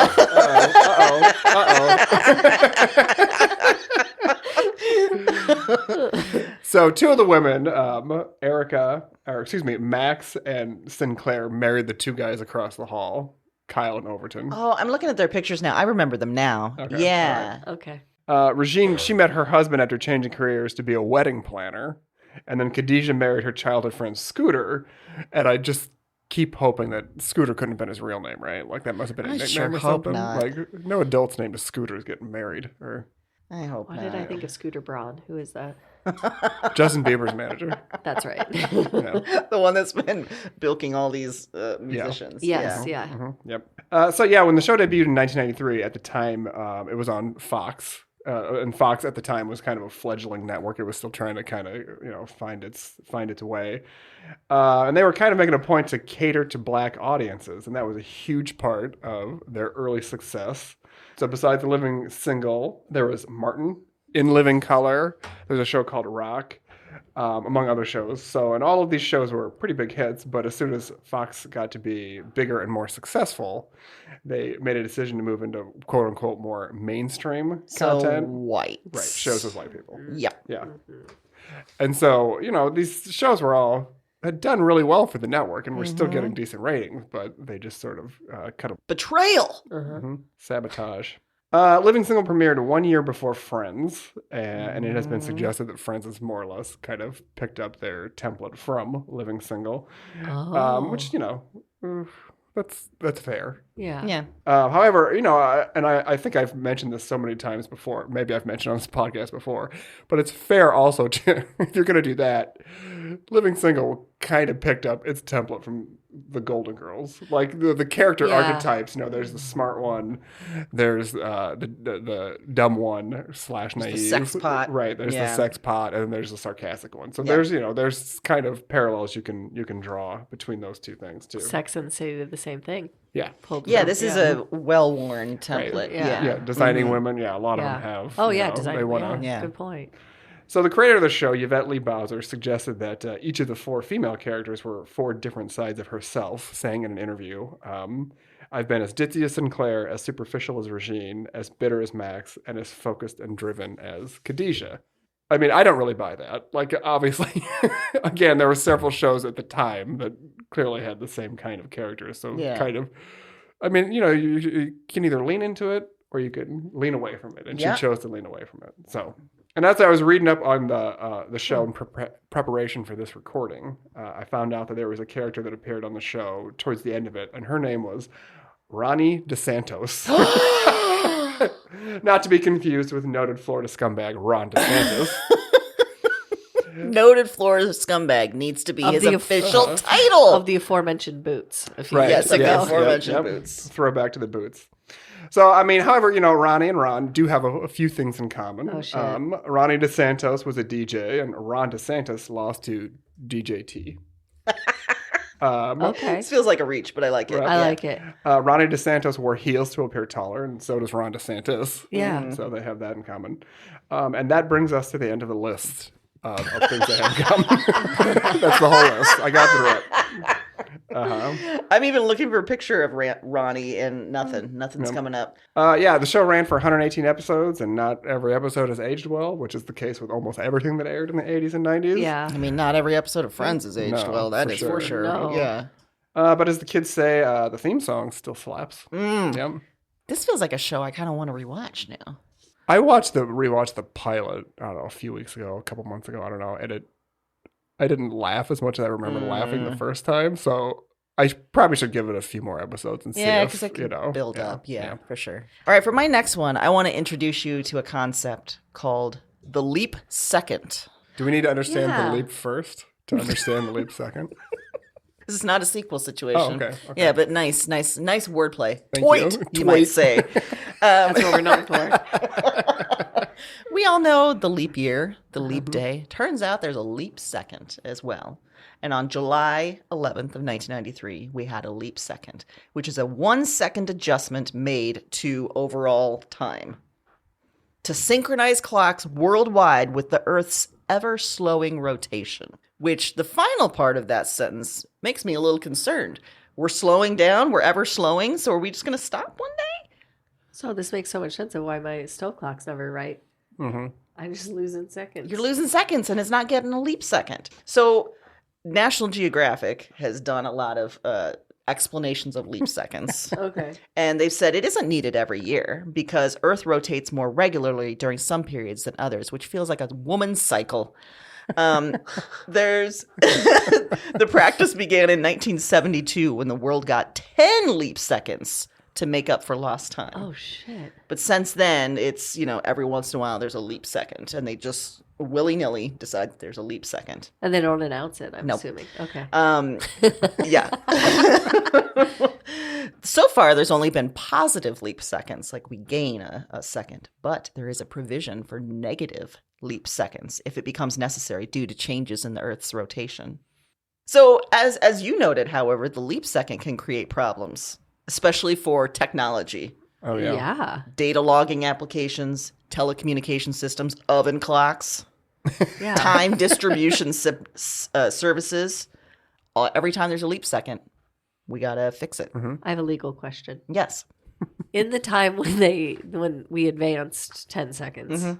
So 2 of the women, Max and Sinclair, married the 2 guys across the hall, Kyle and Overton. Oh, I'm looking at their pictures now. I remember them now. Okay. Yeah. Okay. Regine, she met her husband after changing careers to be a wedding planner. And then Khadijah married her childhood friend Scooter. And I just keep hoping that Scooter couldn't have been his real name, right? Like that must have been a nickname sure or hope something. not. Like no adult's named as Scooter is getting married. Or I hope Why not. did I think of Scooter Braun? Who is that? Justin Bieber's manager. That's right. Yeah. The one that's been bilking all these musicians. Yes, Yeah. yeah. Mm-hmm. Yep. So yeah, when the show debuted in 1993, at the time it was on Fox, and Fox at the time was kind of a fledgling network. It was still trying to kind of find its way, and they were kind of making a point to cater to black audiences, and that was a huge part of their early success. So besides The Living Single, there was Martin. In Living Color, there's a show called Rock. Among other shows. So, and all of these shows were pretty big hits, but as soon as Fox got to be bigger and more successful, they made a decision to move into quote unquote more mainstream content. White. Right, shows with white people. Yeah. Yeah. And so, these shows had done really well for the network and were still getting decent ratings, but they just sort of cut a Betrayal. sabotage. Living Single premiered 1 year before Friends, and it has been suggested that Friends has more or less kind of picked up their template from Living Single, which that's fair. Yeah. Yeah. However, I think I've mentioned this so many times before. Maybe I've mentioned on this podcast before, but it's fair also to if you're going to do that, Living Single kind of picked up its template from the Golden Girls, like the character archetypes. There's the smart one, there's the dumb one / naive, the sex pot, right? There's the sex pot, and then there's the sarcastic one. So there's kind of parallels you can draw between those two things too. Sex and the City did the same thing. Yeah. This is a well-worn template. Right. Yeah. Designing women. Yeah, a lot of them have. Oh yeah, designing. They want to. Good point. So the creator of the show, Yvette Lee Bowser, suggested that each of the 4 female characters were 4 different sides of herself, saying in an interview, I've been as ditzy as Sinclair, as superficial as Regine, as bitter as Max, and as focused and driven as Khadijah. I mean, I don't really buy that. Like, obviously, again, there were several shows at the time that clearly had the same kind of characters. So kind of, I mean, you can either lean into it or you can lean away from it. And she chose to lean away from it. So... And as I was reading up on the show in preparation for this recording, I found out that there was a character that appeared on the show towards the end of it, and her name was Ronnie DeSantos. Not to be confused with noted Florida scumbag Ron DeSantis. Noted Florida scumbag needs to be his official title. Of the aforementioned Boots. Yes, the aforementioned Boots. Throwback to the Boots. So, I mean, however, Ronnie and Ron do have a few things in common. Oh, shit. Ronnie DeSantos was a DJ, and Ron DeSantis lost to DJT. Okay. This feels like a reach, but I like it. Right. I like it. Ronnie DeSantos wore heels to appear taller, and so does Ron DeSantis. Yeah. So they have that in common. And that brings us to the end of the list of things they have in common. That's the whole list. I got through it. I'm even looking for a picture of Ronnie, and nothing's coming up. The show ran for 118 episodes, and not every episode has aged well, which is the case with almost everything that aired in the 80s and 90s. Yeah. I mean, not every episode of Friends has aged well. That is for sure. No. Yeah. But as the kids say, the theme song still slaps. Yep. This feels like a show I kind of want to rewatch now. I rewatched the pilot, I don't know, a few weeks ago, a couple months ago, I don't know, and I didn't laugh as much as I remember laughing the first time, so I probably should give it a few more episodes and see if, it can build up. Yeah, for sure. All right, for my next one, I want to introduce you to a concept called the leap second. Do we need to understand the leap first to understand the leap second? This is not a sequel situation. Oh, okay. Yeah, but nice wordplay. Thank you might say. That's what we're known for. We all know the leap year, the leap day. Turns out there's a leap second as well. And on July 11th of 1993, we had a leap second, which is a 1 second adjustment made to overall time to synchronize clocks worldwide with the Earth's ever-slowing rotation, which the final part of that sentence makes me a little concerned. We're slowing down, we're ever slowing, so are we just going to stop one day? So this makes so much sense of why my stove clock's never right. Mm-hmm. I'm just losing seconds. You're losing seconds, and it's not getting a leap second. So National Geographic has done a lot of explanations of leap seconds. Okay. And they've said it isn't needed every year because Earth rotates more regularly during some periods than others, which feels like a woman's cycle. There's the practice began in 1972 when the world got 10 leap seconds to make up for lost time. Oh, shit. But since then, it's, every once in a while there's a leap second, and they just willy-nilly decide there's a leap second. And they don't announce it, I'm Nope. assuming. Okay. Yeah. So far, there's only been positive leap seconds, like we gain a second. But there is a provision for negative leap seconds if it becomes necessary due to changes in the Earth's rotation. So, as you noted, however, the leap second can create problems, especially for technology. Oh, yeah. Yeah. Data logging applications, telecommunication systems, oven clocks, Yeah. time distribution services. Every time there's a leap second, we gotta fix it. I have a legal question. Yes. In the time when we advanced 10 seconds,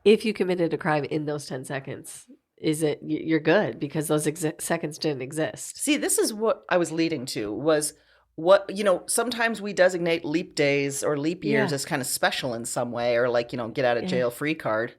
if you committed a crime in those 10 seconds, you're good because those seconds didn't exist. See, this is what I was leading to was sometimes we designate leap days or leap years as kind of special in some way, or like, get out of jail free card.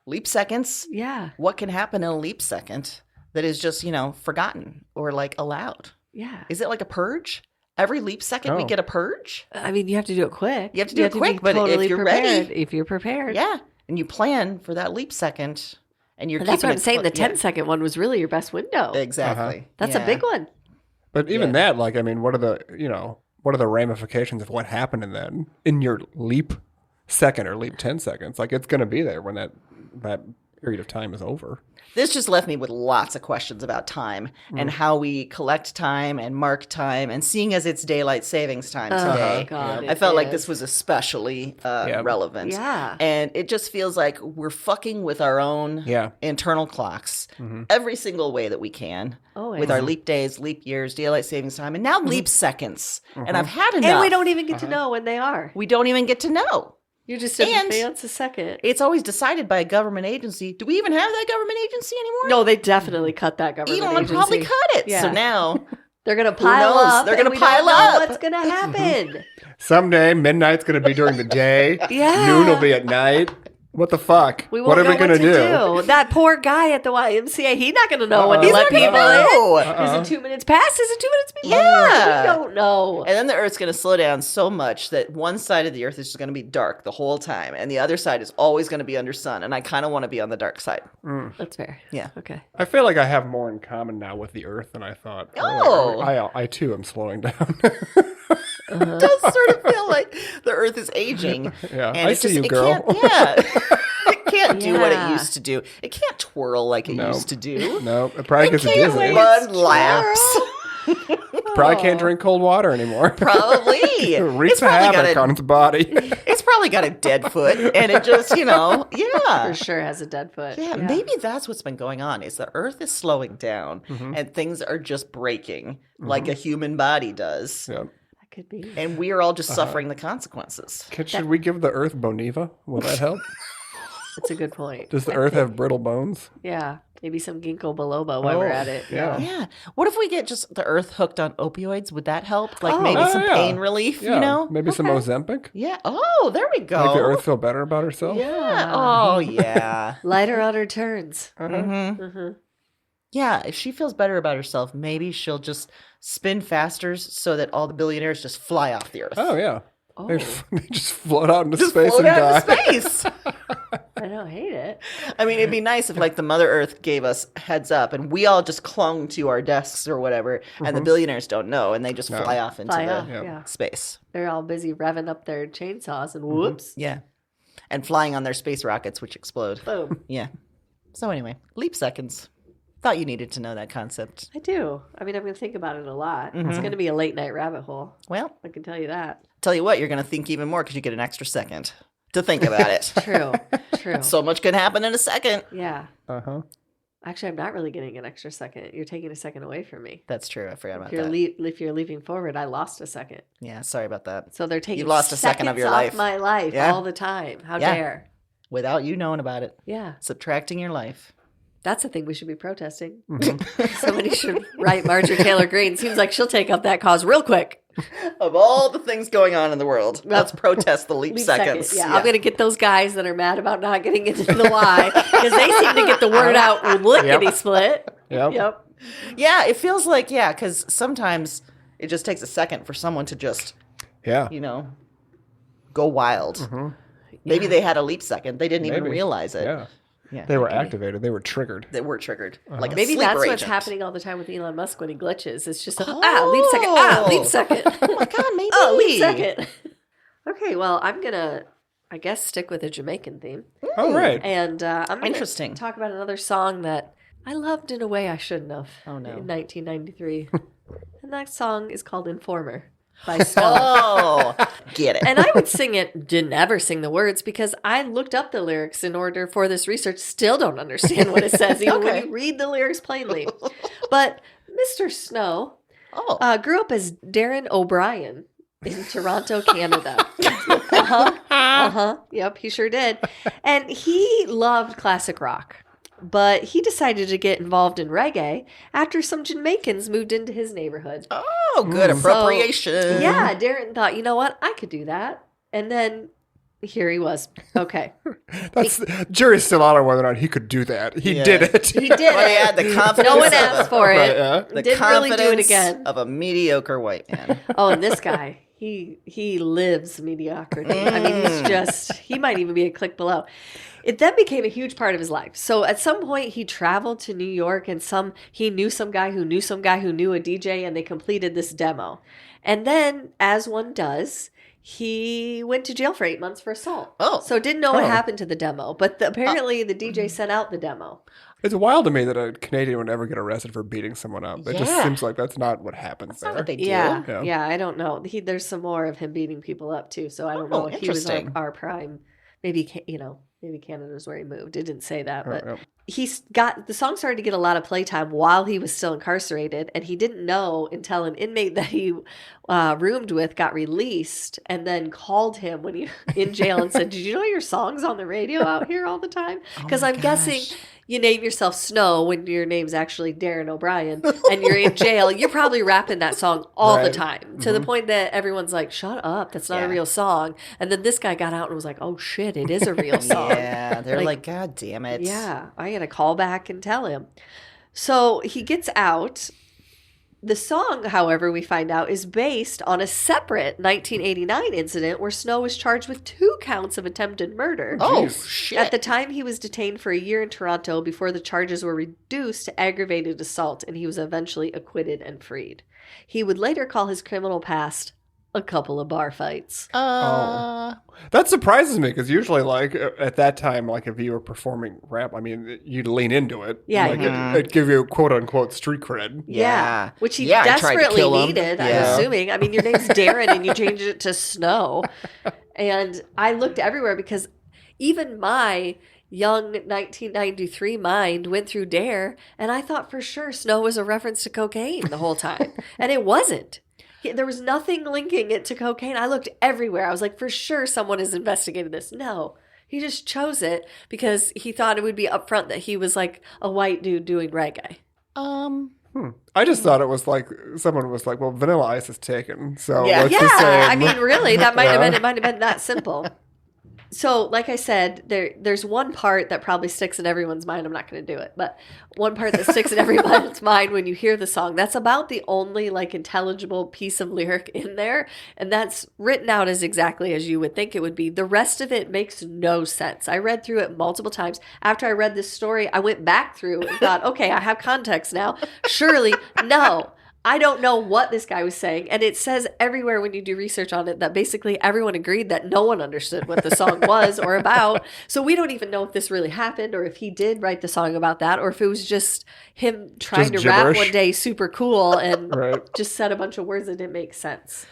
Leap seconds. Yeah. What can happen in a leap second that is just, forgotten or like allowed? Yeah. Is it like a purge? Every leap second we get a purge? I mean, you have to do it quick. You have to do it quick, be but totally if you're prepared. ready. If you're prepared. Yeah. And you plan for that leap second and you're That's keeping what I'm it saying. The yeah. 10-second one was really your best window. Exactly. That's Yeah. a big one. But even that, like, I mean, what are the ramifications of what happened in your leap second or leap 10 seconds? Like, it's going to be there when that period of time is over. This just left me with lots of questions about time and how we collect time and mark time. And seeing as it's daylight savings time today, God, I felt like this was especially relevant. Yeah. And it just feels like we're fucking with our own internal clocks every single way that we can. Always. With our leap days, leap years, daylight savings time, and now leap seconds. And I've had enough. And we don't even get to know when they are. We don't even get to know. You're just in advance a second. It's always decided by a government agency. Do we even have that government agency anymore? No, they definitely cut that government Elon agency. probably cut it. Yeah. So now they're going to pile knows? up. They're gonna and we pile don't know up. What's going to happen? Someday, midnight's going to be during the day. Yeah. Noon will be at night. What the fuck? We won't What are know we going what to do? That poor guy at the YMCA, he's not going to know when to He's let not gonna people know. in. Is it 2 minutes past? Is it 2 minutes before? Yeah. We don't know. And then the Earth's going to slow down so much that one side of the Earth is just going to be dark the whole time, and the other side is always going to be under sun. And I kind of want to be on the dark side. That's fair. Yeah. Okay. I feel like I have more in common now with the Earth than I thought. Oh. I too am slowing down. It does sort of feel like the Earth is aging. Yeah, And I it see just, you, it girl. Can't, it can't do what it Yeah. used to do. It can't twirl like it No. used to do. No, it probably gets Can't dizzy. run laps. Probably can't drink cold water anymore. Probably. Wreaks havoc on its body. It's probably got a dead foot, and it just, yeah. For sure has a dead foot. Yeah, maybe that's what's been going on is the Earth is slowing down and things are just breaking like a human body does. Yeah. That could be. And we are all just suffering the consequences. Should we give the Earth Boniva? Will that help? That's a good point. Does the Earth have brittle bones? Yeah. Maybe some ginkgo biloba while we're at it. Yeah. Yeah. What if we get just the Earth hooked on opioids? Would that help? Like Oh. maybe some yeah. pain relief, Yeah. Maybe some Ozempic? Yeah. Oh, there we go. Make the Earth feel better about herself? Yeah. Oh, yeah. Lighter on her turns. Yeah. If she feels better about herself, maybe she'll just spin faster so that all the billionaires just fly off the Earth. Oh, yeah. Oh, They just float out into Just space float and out die. into space. I don't hate it. I mean, it'd be nice if like the Mother Earth gave us heads up and we all just clung to our desks or whatever, and the billionaires don't know and they just fly off into Fly the off, yeah. space. They're all busy revving up their chainsaws and whoops. Yeah. And flying on their space rockets, which explode. Boom. Yeah. So anyway, leap seconds. Thought you needed to know that concept. I do. I mean, I'm going to think about it a lot. It's going to be a late night rabbit hole. Well, I can tell you that. tell you what, you're going to think even more because you get an extra second to think about it. True. True. So much can happen in a second. Yeah. Uh-huh. Actually, I'm not really getting an extra second. You're taking a second away from me. That's true. I forgot about If that. if you're leaping forward, I lost a second. Yeah, sorry about that. So they're taking You lost a second of your seconds life. off my life Yeah. all the time. How Yeah. dare? Without you knowing about it. Yeah. Subtracting your life. That's the thing we should be protesting. Mm-hmm. Somebody should write Marjorie Taylor Greene. Seems like she'll take up that cause real quick. Of all the things going on in the world, let's protest the leap seconds. Yeah, I'm going to get those guys that are mad about not getting into the Y because they seem to get the word out lickety-split. Yep. Yeah, it feels like, because sometimes it just takes a second for someone to just, go wild. Mm-hmm. Maybe they had a leap second. They didn't even realize it. Yeah. They were activated. They were triggered. They were triggered. Like a Maybe sleeper that's what's agent. happening all the time with Elon Musk when he glitches. It's just, leap second, leap second. Oh my God, maybe. Leap second. Okay, well, I'm going to, I guess, stick with a Jamaican theme. Oh, right. And I'm going Interesting. to talk about another song that I loved in a way I shouldn't have in 1993. And that song is called Informer by Snow. Oh, get it. And I would sing it, didn't ever sing the words because I looked up the lyrics in order for this research. Still don't understand what it says, even when you read the lyrics plainly. But Mr. Snow grew up as Darren O'Brien in Toronto, Canada. Yep, he sure did. And he loved classic rock. But he decided to get involved in reggae after some Jamaicans moved into his neighborhood. Oh, good appropriation. So, yeah, Darren thought, you know what? I could do that. And then here he was. Okay. Jury's still out on whether or not he could do that. He did it. He did But he had the confidence. No one asked for it. Right, yeah. The Didn't really do it again. of a mediocre white man. Oh, and this guy, he lives mediocrity. I mean, he's just, he might even be a click below. It then became a huge part of his life. So at some point he traveled to New York and he knew some guy who knew some guy who knew a DJ and they completed this demo. And then, as one does, he went to jail for 8 months for assault. Oh. So didn't know what happened to the demo. But apparently the DJ sent out the demo. It's wild to me that a Canadian would ever get arrested for beating someone up. It just seems like that's not what happens there. Not what they do. Yeah, I don't know. There's some more of him beating people up too. So I don't know if he was our prime. Maybe Canada's where he moved. It didn't say that, but the song started to get a lot of playtime while he was still incarcerated, and he didn't know until an inmate that he roomed with got released, and then called him when he in jail and said, "Did you know your song's on the radio out here all the time?" Because I'm guessing you name yourself Snow when your name's actually Darren O'Brien, and you're in jail. You're probably rapping that song all the time to the point that everyone's like, "Shut up, that's not a real song." And then this guy got out and was like, "Oh shit, it is a real song." Yeah, they're like, "God damn it." Yeah, I got to call back and tell him. So he gets out. The song, however, we find out is based on a separate 1989 incident where Snow was charged with 2 counts of attempted murder. Oh, shit. At the time, he was detained for a year in Toronto before the charges were reduced to aggravated assault, and he was eventually acquitted and freed. He would later call his criminal past a couple of bar fights. That surprises me because usually, like at that time, like if you were performing rap, I mean, you'd lean into it. Yeah, like it'd give you quote unquote street cred. Yeah. Which he desperately needed. I'm assuming. I mean, your name's Darren, and you changed it to Snow. And I looked everywhere because even my young 1993 mind went through Dare, and I thought for sure Snow was a reference to cocaine the whole time, and it wasn't. There was nothing linking it to cocaine. I looked everywhere. I was like, for sure someone has investigated this. No, he just chose it because he thought it would be upfront that he was like a white dude doing reggae. I just thought it was like someone was like, well, Vanilla Ice is taken. So let's just say, I mean, really, that might have been, it might have been that simple. So, like I said, there's one part that probably sticks in everyone's mind. I'm not going to do it, but one part that sticks in everyone's mind when you hear the song. That's about the only like intelligible piece of lyric in there, and that's written out as exactly as you would think it would be. The rest of it makes no sense. I read through it multiple times. After I read this story, I went back through and thought, okay, I have context now. Surely, no. I don't know what this guy was saying. And it says everywhere when you do research on it that basically everyone agreed that no one understood what the song was or about. So we don't even know if this really happened or if he did write the song about that or if it was just him trying to rap one day super cool and just said a bunch of words that didn't make sense.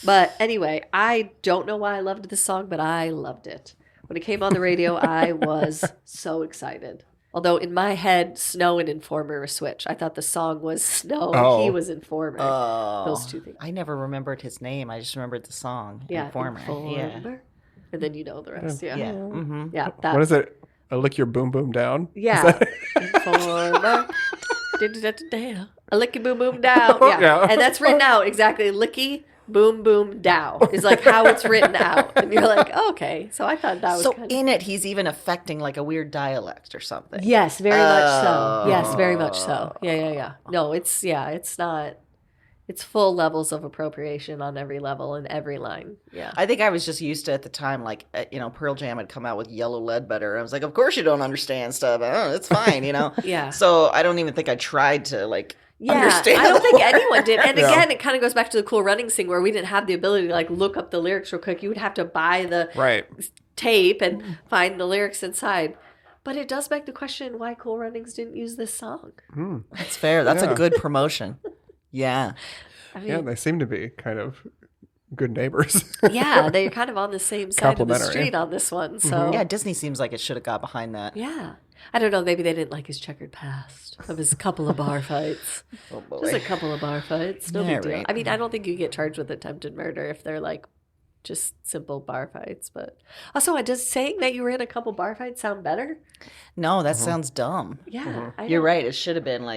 But anyway, I don't know why I loved this song, but I loved it. When it came on the radio, I was so excited. Although in my head, Snow and Informer were switched. I thought the song was Snow and he was Informer. Those two things. I never remembered his name. I just remembered the song, Informer. Yeah. And then you know the rest. Yeah. Yeah. Mm-hmm. Yeah. What is it? I lick your boom boom down. Yeah. Informer. A licky boom boom down. Yeah. And that's written out exactly. Licky boom boom dow is like how it's written out. And you're like, oh, okay. So I thought that was So in it, he's even affecting like a weird dialect or something. Yes, very much so. Yes, very much so. Yeah. No, it's not. It's full levels of appropriation on every level and every line. Yeah. I think I was just used to at the time, like, Pearl Jam had come out with Yellow Ledbetter. I was like, of course you don't understand stuff. It's fine, Yeah. So I don't even think I tried to, understand. I don't think anyone did. And again, it kind of goes back to the Cool Runnings thing where we didn't have the ability to, look up the lyrics real quick. You would have to buy the tape and find the lyrics inside. But it does beg the question why Cool Runnings didn't use this song. That's fair. That's a good promotion. Yeah. I mean, they seem to be kind of good neighbors. Yeah, they're kind of on the same side of the street on this one. So yeah, Disney seems like it should have got behind that. Yeah. I don't know, maybe they didn't like his checkered past of his couple of bar fights. Oh boy. Just a couple of bar fights. No big deal. Right. I mean, I don't think you get charged with attempted murder if they're just simple bar fights. But also, does saying that you were in a couple bar fights sound better? No, that sounds dumb. Yeah. You're right. It should have been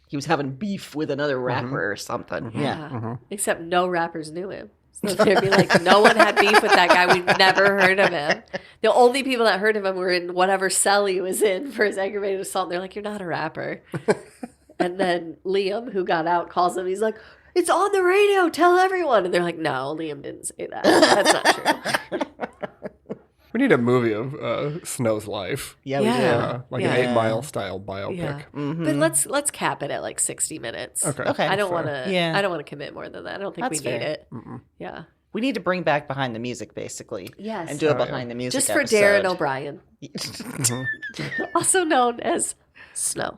he was having beef with another rapper or something. Yeah. Except no rappers knew him. So they'd be like, no one had beef with that guy. We've never heard of him. The only people that heard of him were in whatever cell he was in for his aggravated assault. And they're like, you're not a rapper. And then Liam, who got out, calls him. He's like, it's on the radio. Tell everyone. And they're like, no, Liam didn't say that. That's not true. We need a movie of Snow's life. Yeah, we do. Like an 8 Mile style biopic. Yeah. But let's cap it at 60 minutes. Okay. I don't want to. Yeah. I don't want to commit more than that. I don't think That's we need fair. it. Yeah. We need to bring back Behind the Music, basically. Yes. And do a Behind the Music Just for episode. Darren O'Brien, also known as Snow.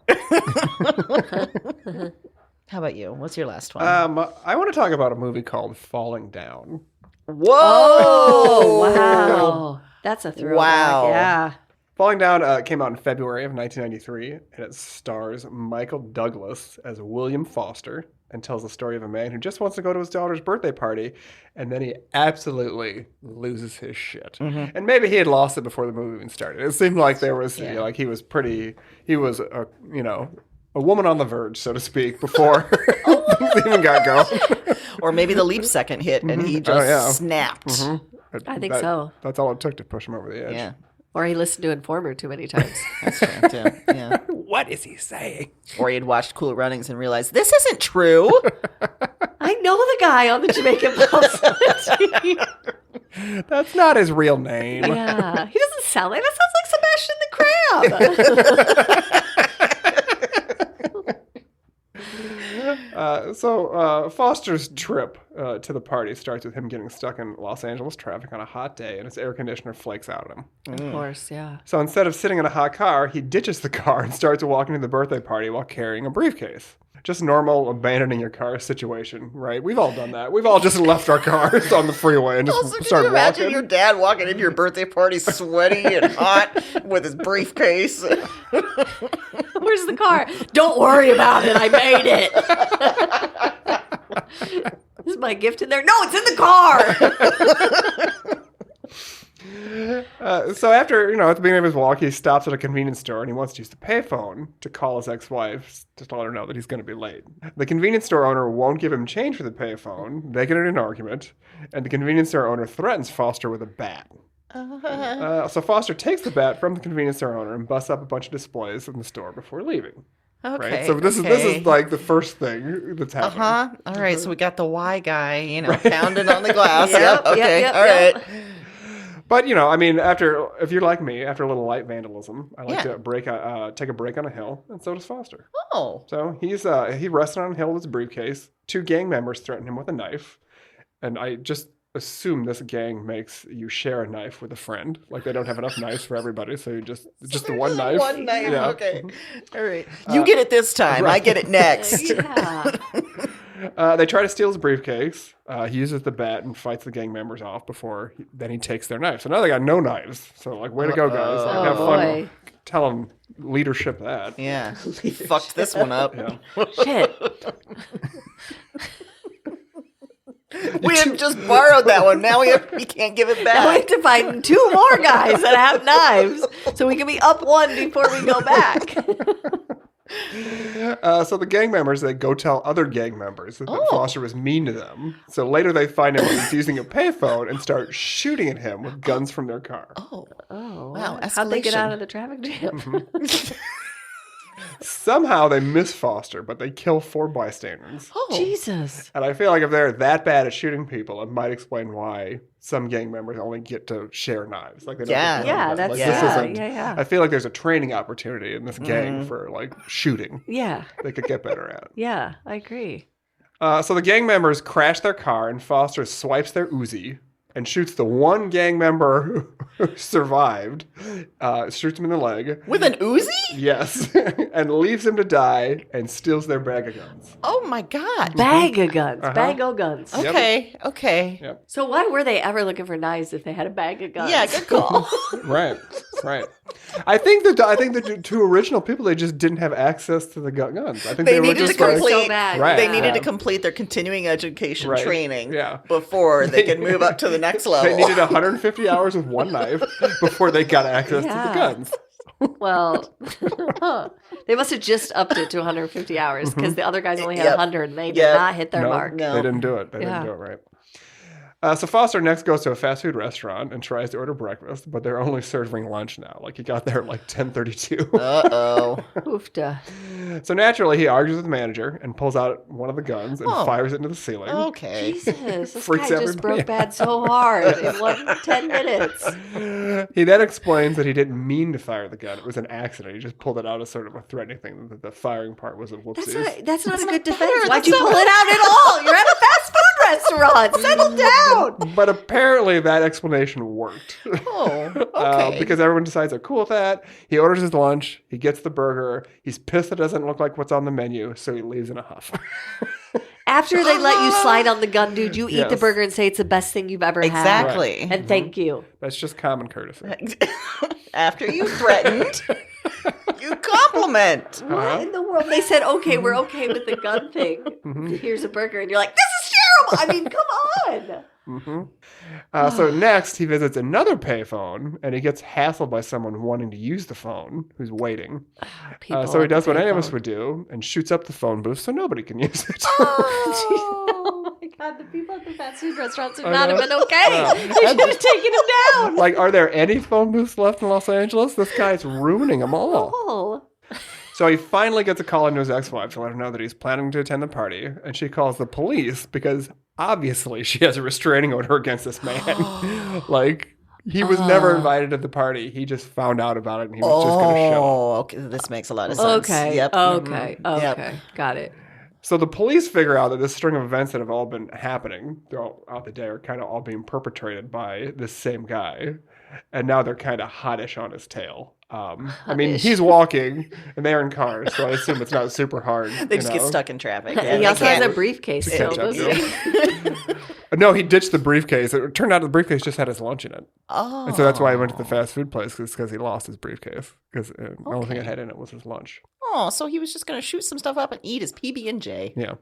How about you? What's your last one? I want to talk about a movie called Falling Down. Whoa! Oh, wow. That's a throwback. Wow. Yeah. Falling Down came out in February of 1993, and it stars Michael Douglas as William Foster and tells the story of a man who just wants to go to his daughter's birthday party, and then he absolutely loses his shit. And maybe he had lost it before the movie even started. It seemed like there was, he was a woman on the verge, so to speak, before things even got going. Or maybe the leap second hit and he just snapped. I think so. That's all it took to push him over the edge. Yeah. Or he listened to Informer too many times. That's true, too. Yeah. What is he saying? Or he had watched Cool Runnings and realized, this isn't true. I know the guy on the Jamaican Pulse. That's not his real name. Yeah. He doesn't sound like that. Sounds like Sebastian the Crab. So Foster's trip to the party starts with him getting stuck in Los Angeles traffic on a hot day, and his air conditioner flakes out on him. Of course, yeah. So instead of sitting in a hot car, he ditches the car and starts walking to the birthday party while carrying a briefcase. Just normal abandoning your car situation, right? We've all done that. We've all just left our cars on the freeway and just Also, can started you imagine walking. your dad walking into your birthday party sweaty and hot with his briefcase? Where's the car? Don't worry about it. I made it. Is my gift in there? No, it's in the car. So after, at the beginning of his walk, he stops at a convenience store and he wants to use the payphone to call his ex-wife just to let her know that he's going to be late. The convenience store owner won't give him change for the payphone. They get in an argument, and the convenience store owner threatens Foster with a bat. So Foster takes the bat from the convenience store owner and busts up a bunch of displays in the store before leaving. Okay. Right? So this is like the first thing that's happening. All right. So we got the Y guy, pounding on the glass. Yep, Okay. yep, All yep. right. But if you're like me, after a little light vandalism, I like to take a break on a hill, and so does Foster. Oh. So he rested on a hill with his briefcase. 2 gang members threaten him with a knife, and I just assume this gang makes you share a knife with a friend. Like they don't have enough knives for everybody, so you just the one knife. One knife. Yeah. Okay. All right. You get it this time. right. I get it next. Yeah. They try to steal his briefcase. He uses the bat and fights the gang members off before then he takes their knives. So now they got no knives. So way to go, guys. Have boy. fun. Tell them leadership that. Yeah. Fucked this one up. Yeah. Shit. We had just borrowed that one. Now we can't give it back. Now we have to find 2 more guys that have knives so we can be up 1 before we go back. So the gang members, they go tell other gang members that Foster was mean to them. So later they find him when he's using a payphone and start shooting at him with guns from their car. Oh, wow. How'd they get out of the traffic jam? Somehow they miss Foster, but they kill 4 bystanders. Oh, Jesus. And I feel like if they're that bad at shooting people, it might explain why some gang members only get to share knives. Like they don't get to Yeah, them. that's Like, yeah. I feel like there's a training opportunity in this gang for like shooting. Yeah. They could get better at. Yeah, I agree. So the gang members crash their car, and Foster swipes their Uzi and shoots the one gang member who survived. Shoots him in the leg. With an Uzi? Yes. And leaves him to die and steals their bag of guns. Oh my God. Bag of guns. Bag of guns. Okay. Okay. Yep. So why were they ever looking for knives if they had a bag of guns? Yeah, good call. Right. I think the 2 original people, they just didn't have access to the guns. I think They were needed just to like, complete. so bad. Right. They needed Yeah. to complete their continuing education Right. training Yeah. before they could move up to the next level. they needed 150 hours with one knife before they got access to the Yeah. guns. Well, they must have just upped it to 150 hours because the other guys only had Yep. 100 and they did Yep. not hit their mark. No. They didn't do it. They Yeah. didn't do it right. So Foster next goes to a fast food restaurant and tries to order breakfast, but they're only serving lunch now. Like he got there at like 10:32. Uh-oh. Oofta. So naturally, he argues with the manager and pulls out one of the guns and fires it into the ceiling. Okay. Jesus, this Freaks guy just everybody broke bad so hard in 10 minutes. He then explains that he didn't mean to fire the gun. It was an accident. He just pulled it out as sort of a threatening thing. That the firing part was a whoopsies. That's not a good not defense. fair. Why'd That's you not- pull it out at all? You're at a fast food restaurant. Settle down. But apparently that explanation worked. Oh, okay. Because everyone decides they're cool with that. He orders his lunch. He gets the burger. He's pissed it doesn't look like what's on the menu, so he leaves in a huff. After they let you slide on the gun, dude, you eat the Yes. burger and say it's the best thing you've ever had. Exactly. And thank you. That's just common courtesy. After you threatened, you compliment. What in the world? They said, okay, we're okay with the gun thing. Here's a burger. And you're like, this is terrible. I mean, come on. So next, he visits another payphone, and he gets hassled by someone wanting to use the phone who's waiting. People So he at the does what any of us payphone. would do and shoots up the phone booth so nobody can use it. Oh my God, the people at the fast food restaurants would not have know. been okay. No. They should have taken him down. Like, are there any phone booths left in Los Angeles? This guy's ruining them all. Oh. So he finally gets a call into his ex-wife to let her know that he's planning to attend the party, and she calls the police because obviously she has a restraining order against this man. Like, he was never invited to the party. He just found out about it, and he was just going to show up. Oh, okay. This makes a lot of sense. Okay. Yep. Okay. Yep. Okay. Got it. So the police figure out that this string of events that have all been happening throughout the day are kind of all being perpetrated by this same guy. And now they're kind of hottish on his tail. I mean, he's walking and they're in cars, so I assume it's not super hard. They just get stuck in traffic. And he also has a briefcase still, catch up, doesn't he? No, he ditched the briefcase. It turned out the briefcase just had his lunch in it. Oh. And so that's why he went to the fast food place, because he lost his briefcase. Because the only thing it had in it was his lunch. Oh, so he was just going to shoot some stuff up and eat his PB&J. Yeah.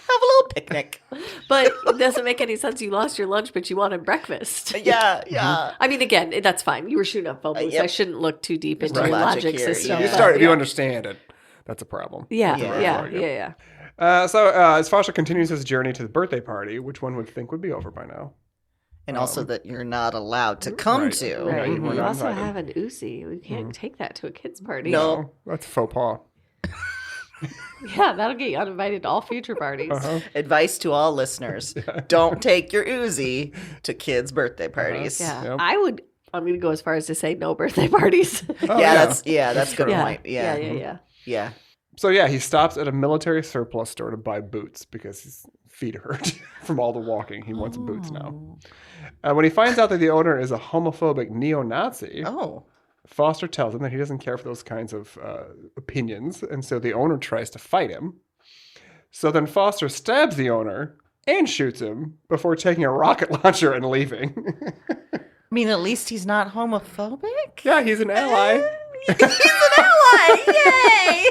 Have a little picnic. But it doesn't make any sense. You lost your lunch, but you wanted breakfast. Yeah, yeah. I mean, again, that's fine. You were shooting up bubbles. Yep. I shouldn't look too deep into Right. the Logic logic here, system. yeah. but If you yeah. understand it, that's a problem. Yeah, Yeah. yeah. So as Fasha continues his journey to the birthday party, which one would think would be over by now. And also that you're not allowed to come Right. to. Right. Right. you were We not also invited. have an Uzi. We can't take that to a kid's party. No. That's a faux pas. Yeah, that'll get you uninvited to all future parties. Advice to all listeners. Don't take your Uzi to kids' birthday parties. Yeah. Yep. I'm going to go as far as to say no birthday parties. That's a good yeah. point. Yeah. So yeah, he stops at a military surplus store to buy boots because his feet hurt from all the walking. He wants boots now. When he finds out that the owner is a homophobic neo-Nazi, Oh. Foster tells him that he doesn't care for those kinds of opinions, and so the owner tries to fight him. So then Foster stabs the owner and shoots him before taking a rocket launcher and leaving. I mean, at least he's not homophobic. Yeah, he's an ally. He's an ally! Yay!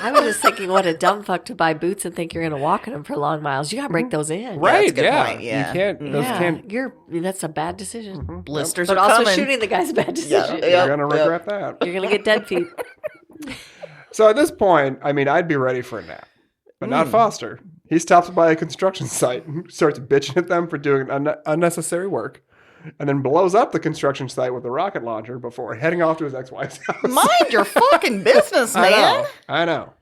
I was just thinking, what a dumb fuck to buy boots and think you're going to walk in them for long miles. You got to break those in. Right, that's a good point, yeah. You can't, those can't. That's a bad decision. Blisters But are also coming. shooting the guy's a bad decision. You're going to regret that. You're going to get dead feet. So at this point, I mean, I'd be ready for a nap. But not Foster. He stops by a construction site and starts bitching at them for doing unnecessary work, and then blows up the construction site with a rocket launcher before heading off to his ex-wife's house. Mind your fucking business, man. I know.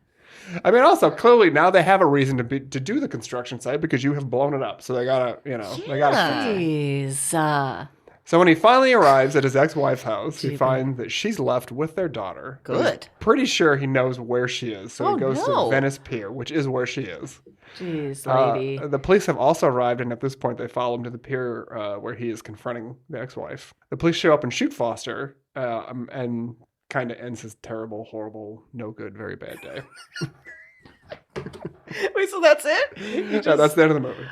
I mean, also, clearly now they have a reason to do the construction site because you have blown it up. So they gotta, they gotta fix it. Jeez. So when he finally arrives at his ex-wife's house, he finds that she's left with their daughter. Good. He's pretty sure he knows where she is. So he goes no. to Venice Pier, which is where she is. Jeez, lady. The police have also arrived, and at this point, they follow him to the pier where he is confronting the ex-wife. The police show up and shoot Foster, and kind of ends his terrible, horrible, no good, very bad day. Wait, so that's it? Yeah, that's the end of the movie.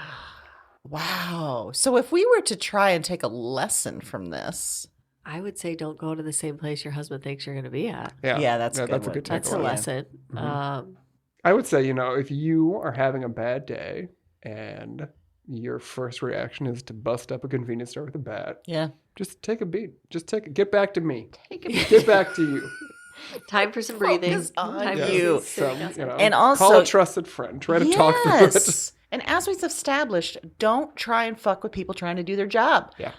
Wow. So if we were to try and take a lesson from this. I would say don't go to the same place your husband thinks you're going to be at. Yeah, that's a good that's one. a good takeaway. That's a lesson. I would say, if you are having a bad day and your first reaction is to bust up a convenience store with a bat, Yeah. just take a beat. Get back to me. Get back to you. Time for some breathing. Focus on Time for you. some sitting outside. And also, call a trusted friend. Try to talk through it. Yes. And as we've established, don't try and fuck with people trying to do their job. Yeah.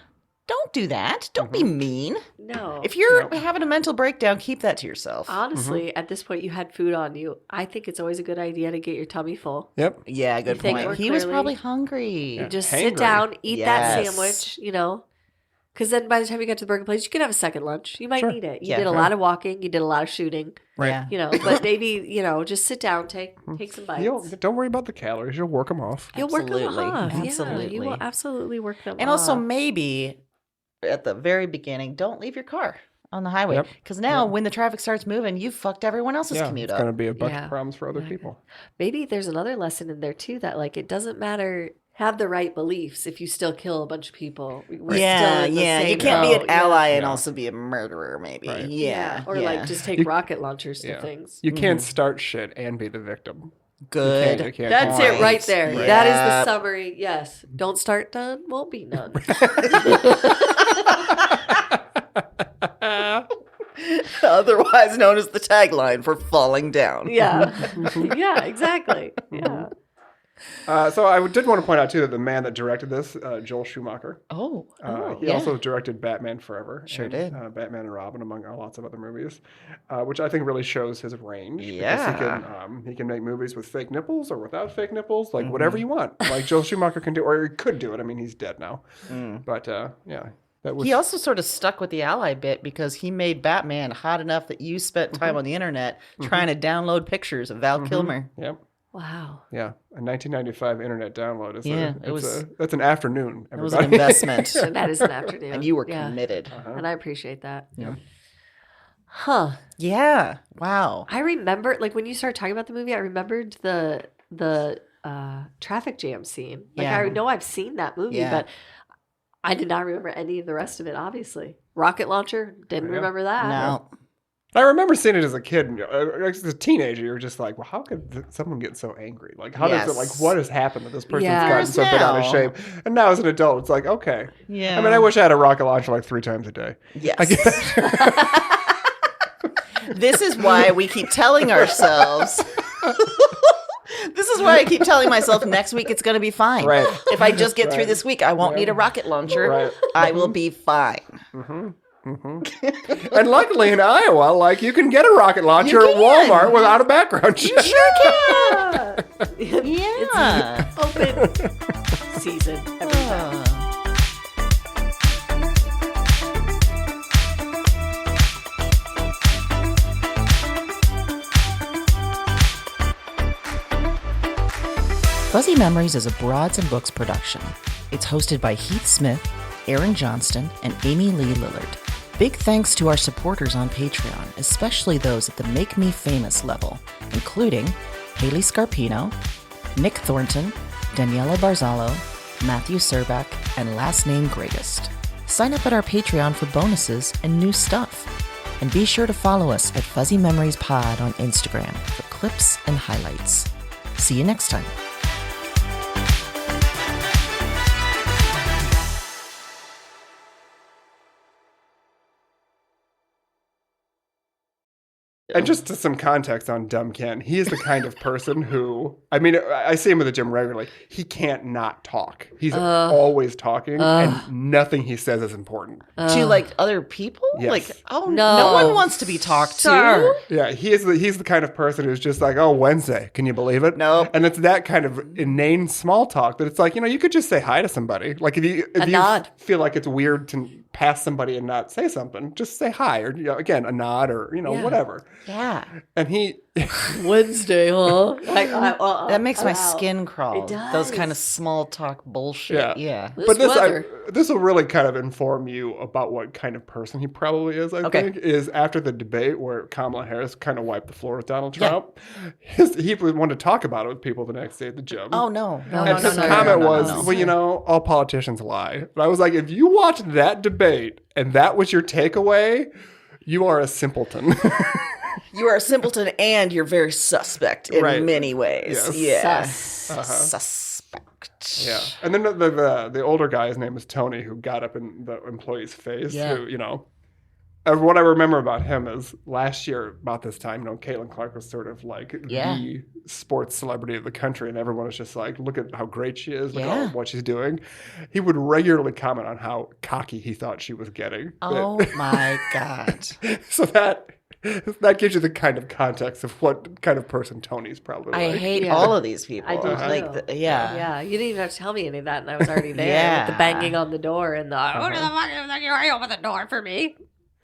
Don't do that. Don't be mean. No. If you're having a mental breakdown, keep that to yourself. Honestly, at this point, you had food on you. I think it's always a good idea to get your tummy full. Yep. Yeah, good think point. more He was clearly. probably hungry. Yeah. Just Hangry. sit down, eat that Yes. sandwich, because then by the time you get to the burger place, you could have a second lunch. You might Sure. need it. You Yeah. did a lot of walking. You did a lot of shooting. Right. But maybe, just sit down, take some bites. Don't worry about the calories. You'll work them off. You'll work them Absolutely. off. Yeah, you Absolutely. will absolutely work them And off. also, maybe at the very beginning, don't leave your car on the highway. Yep. Because now, when the traffic starts moving, you've fucked everyone else's commute it's up. going to be a bunch Yeah. of problems for other people. Maybe there's another lesson in there, too, that, it doesn't matter. Have the right beliefs if you still kill a bunch of people. We're still in the You same can't be an boat. ally and Yeah. also be a murderer, maybe. Right. Yeah. Or just take rocket launchers to things. You can't start shit and be the victim. Good. You can't That's combine. it right there. Right. That is Yep. the summary. Yes. Don't start none, won't be none. Otherwise known as the tagline for falling down. Yeah. Yeah, exactly. Yeah. So I did want to point out, too, that the man that directed this, Joel Schumacher, he also directed Batman Forever. Sure and, did. Batman and Robin, among lots of other movies, which I think really shows his range. Yeah. Because he can make movies with fake nipples or without fake nipples, like whatever you want. Like Joel Schumacher can do, or he could do it. I mean, he's dead now. But, yeah. That was, He also sort of stuck with the ally bit because he made Batman hot enough that you spent time on the internet trying to download pictures of Val Kilmer. Yep. Wow. Yeah. A 1995 internet download is that's an afternoon. It was Everybody. an investment. And that is an afternoon. And you were Yeah. committed. And I appreciate that. Yeah. Huh. Yeah. Wow. I remember, when you started talking about the movie, I remembered the traffic jam scene. Yeah. I know I've seen that movie, Yeah. but I did not remember any of the rest of it, obviously. Rocket launcher, didn't Yeah. remember that. No. I remember seeing it as a kid. As a teenager, you're just like, well, how could someone get so angry? Like, how does it, Yes. what has happened that this person's Yeah. gotten so bent out of Now. shape? And now as an adult, it's like, okay. Yeah. I mean, I wish I had a rocket launcher like 3 times a day. Yes. I guess. This is why we keep telling ourselves. This is why I keep telling myself next week it's going to be fine. Right. If I just get through Right. this week, I won't need a rocket launcher. Right. I will be fine. And luckily in Iowa, you can get a rocket launcher at can. Walmart without a background check. Sure Yeah. can. Yeah. Open season every time. Fuzzy Memories is a Broads and Books production. It's hosted by Heath Smith, Aaron Johnston, and Amy Lee Lillard. Big thanks to our supporters on Patreon, especially those at the Make Me Famous level, including Haley Scarpino, Nick Thornton, Daniela Barzalo, Matthew Serbach, and last name Greatest. Sign up at our Patreon for bonuses and new stuff. And be sure to follow us at Fuzzy Memories Pod on Instagram for clips and highlights. See you next time. And just to some context on Dumb Ken, he is the kind of person who, I mean, I see him at the gym regularly. He can't not talk. He's always talking, and nothing he says is important. To like other people? Yes. Like, no one wants to be talked to. Yeah, he's the kind of person who's just like, oh, Wednesday, can you believe it? Nope. And it's that kind of inane small talk that it's like, you could just say hi to somebody. Like if you nod. feel like it's weird to pass somebody and not say something, just say hi, or again, a nod, or whatever. Yeah. And he Wednesday, huh? That makes my skin crawl. It does. Those kind of small talk bullshit. Yeah. But this will really kind of inform you about what kind of person he probably is, I think, is after the debate where Kamala Harris kind of wiped the floor with Donald Trump. He wanted to talk about it with people the next day at the gym. Oh, no. And his comment was, well, all politicians lie. And I was like, if you watched that debate and that was your takeaway, you are a simpleton. You are a simpleton and you're very suspect in many ways. Yes. Yeah. Suspect. Yeah. And then the older guy, his name is Tony, who got up in the employee's face. Yeah. Who, what I remember about him is last year about this time, Caitlin Clark was sort of like the sports celebrity of the country, and everyone was just like, look at how great she is, look at what she's doing. He would regularly comment on how cocky he thought she was getting. Oh my God. So that gives you the kind of context of what kind of person Tony's probably like. I hate all of these people. I do too. Yeah. You didn't even have to tell me any of that, and I was already there with the banging on the door and the, who the fuck is you open the door for me?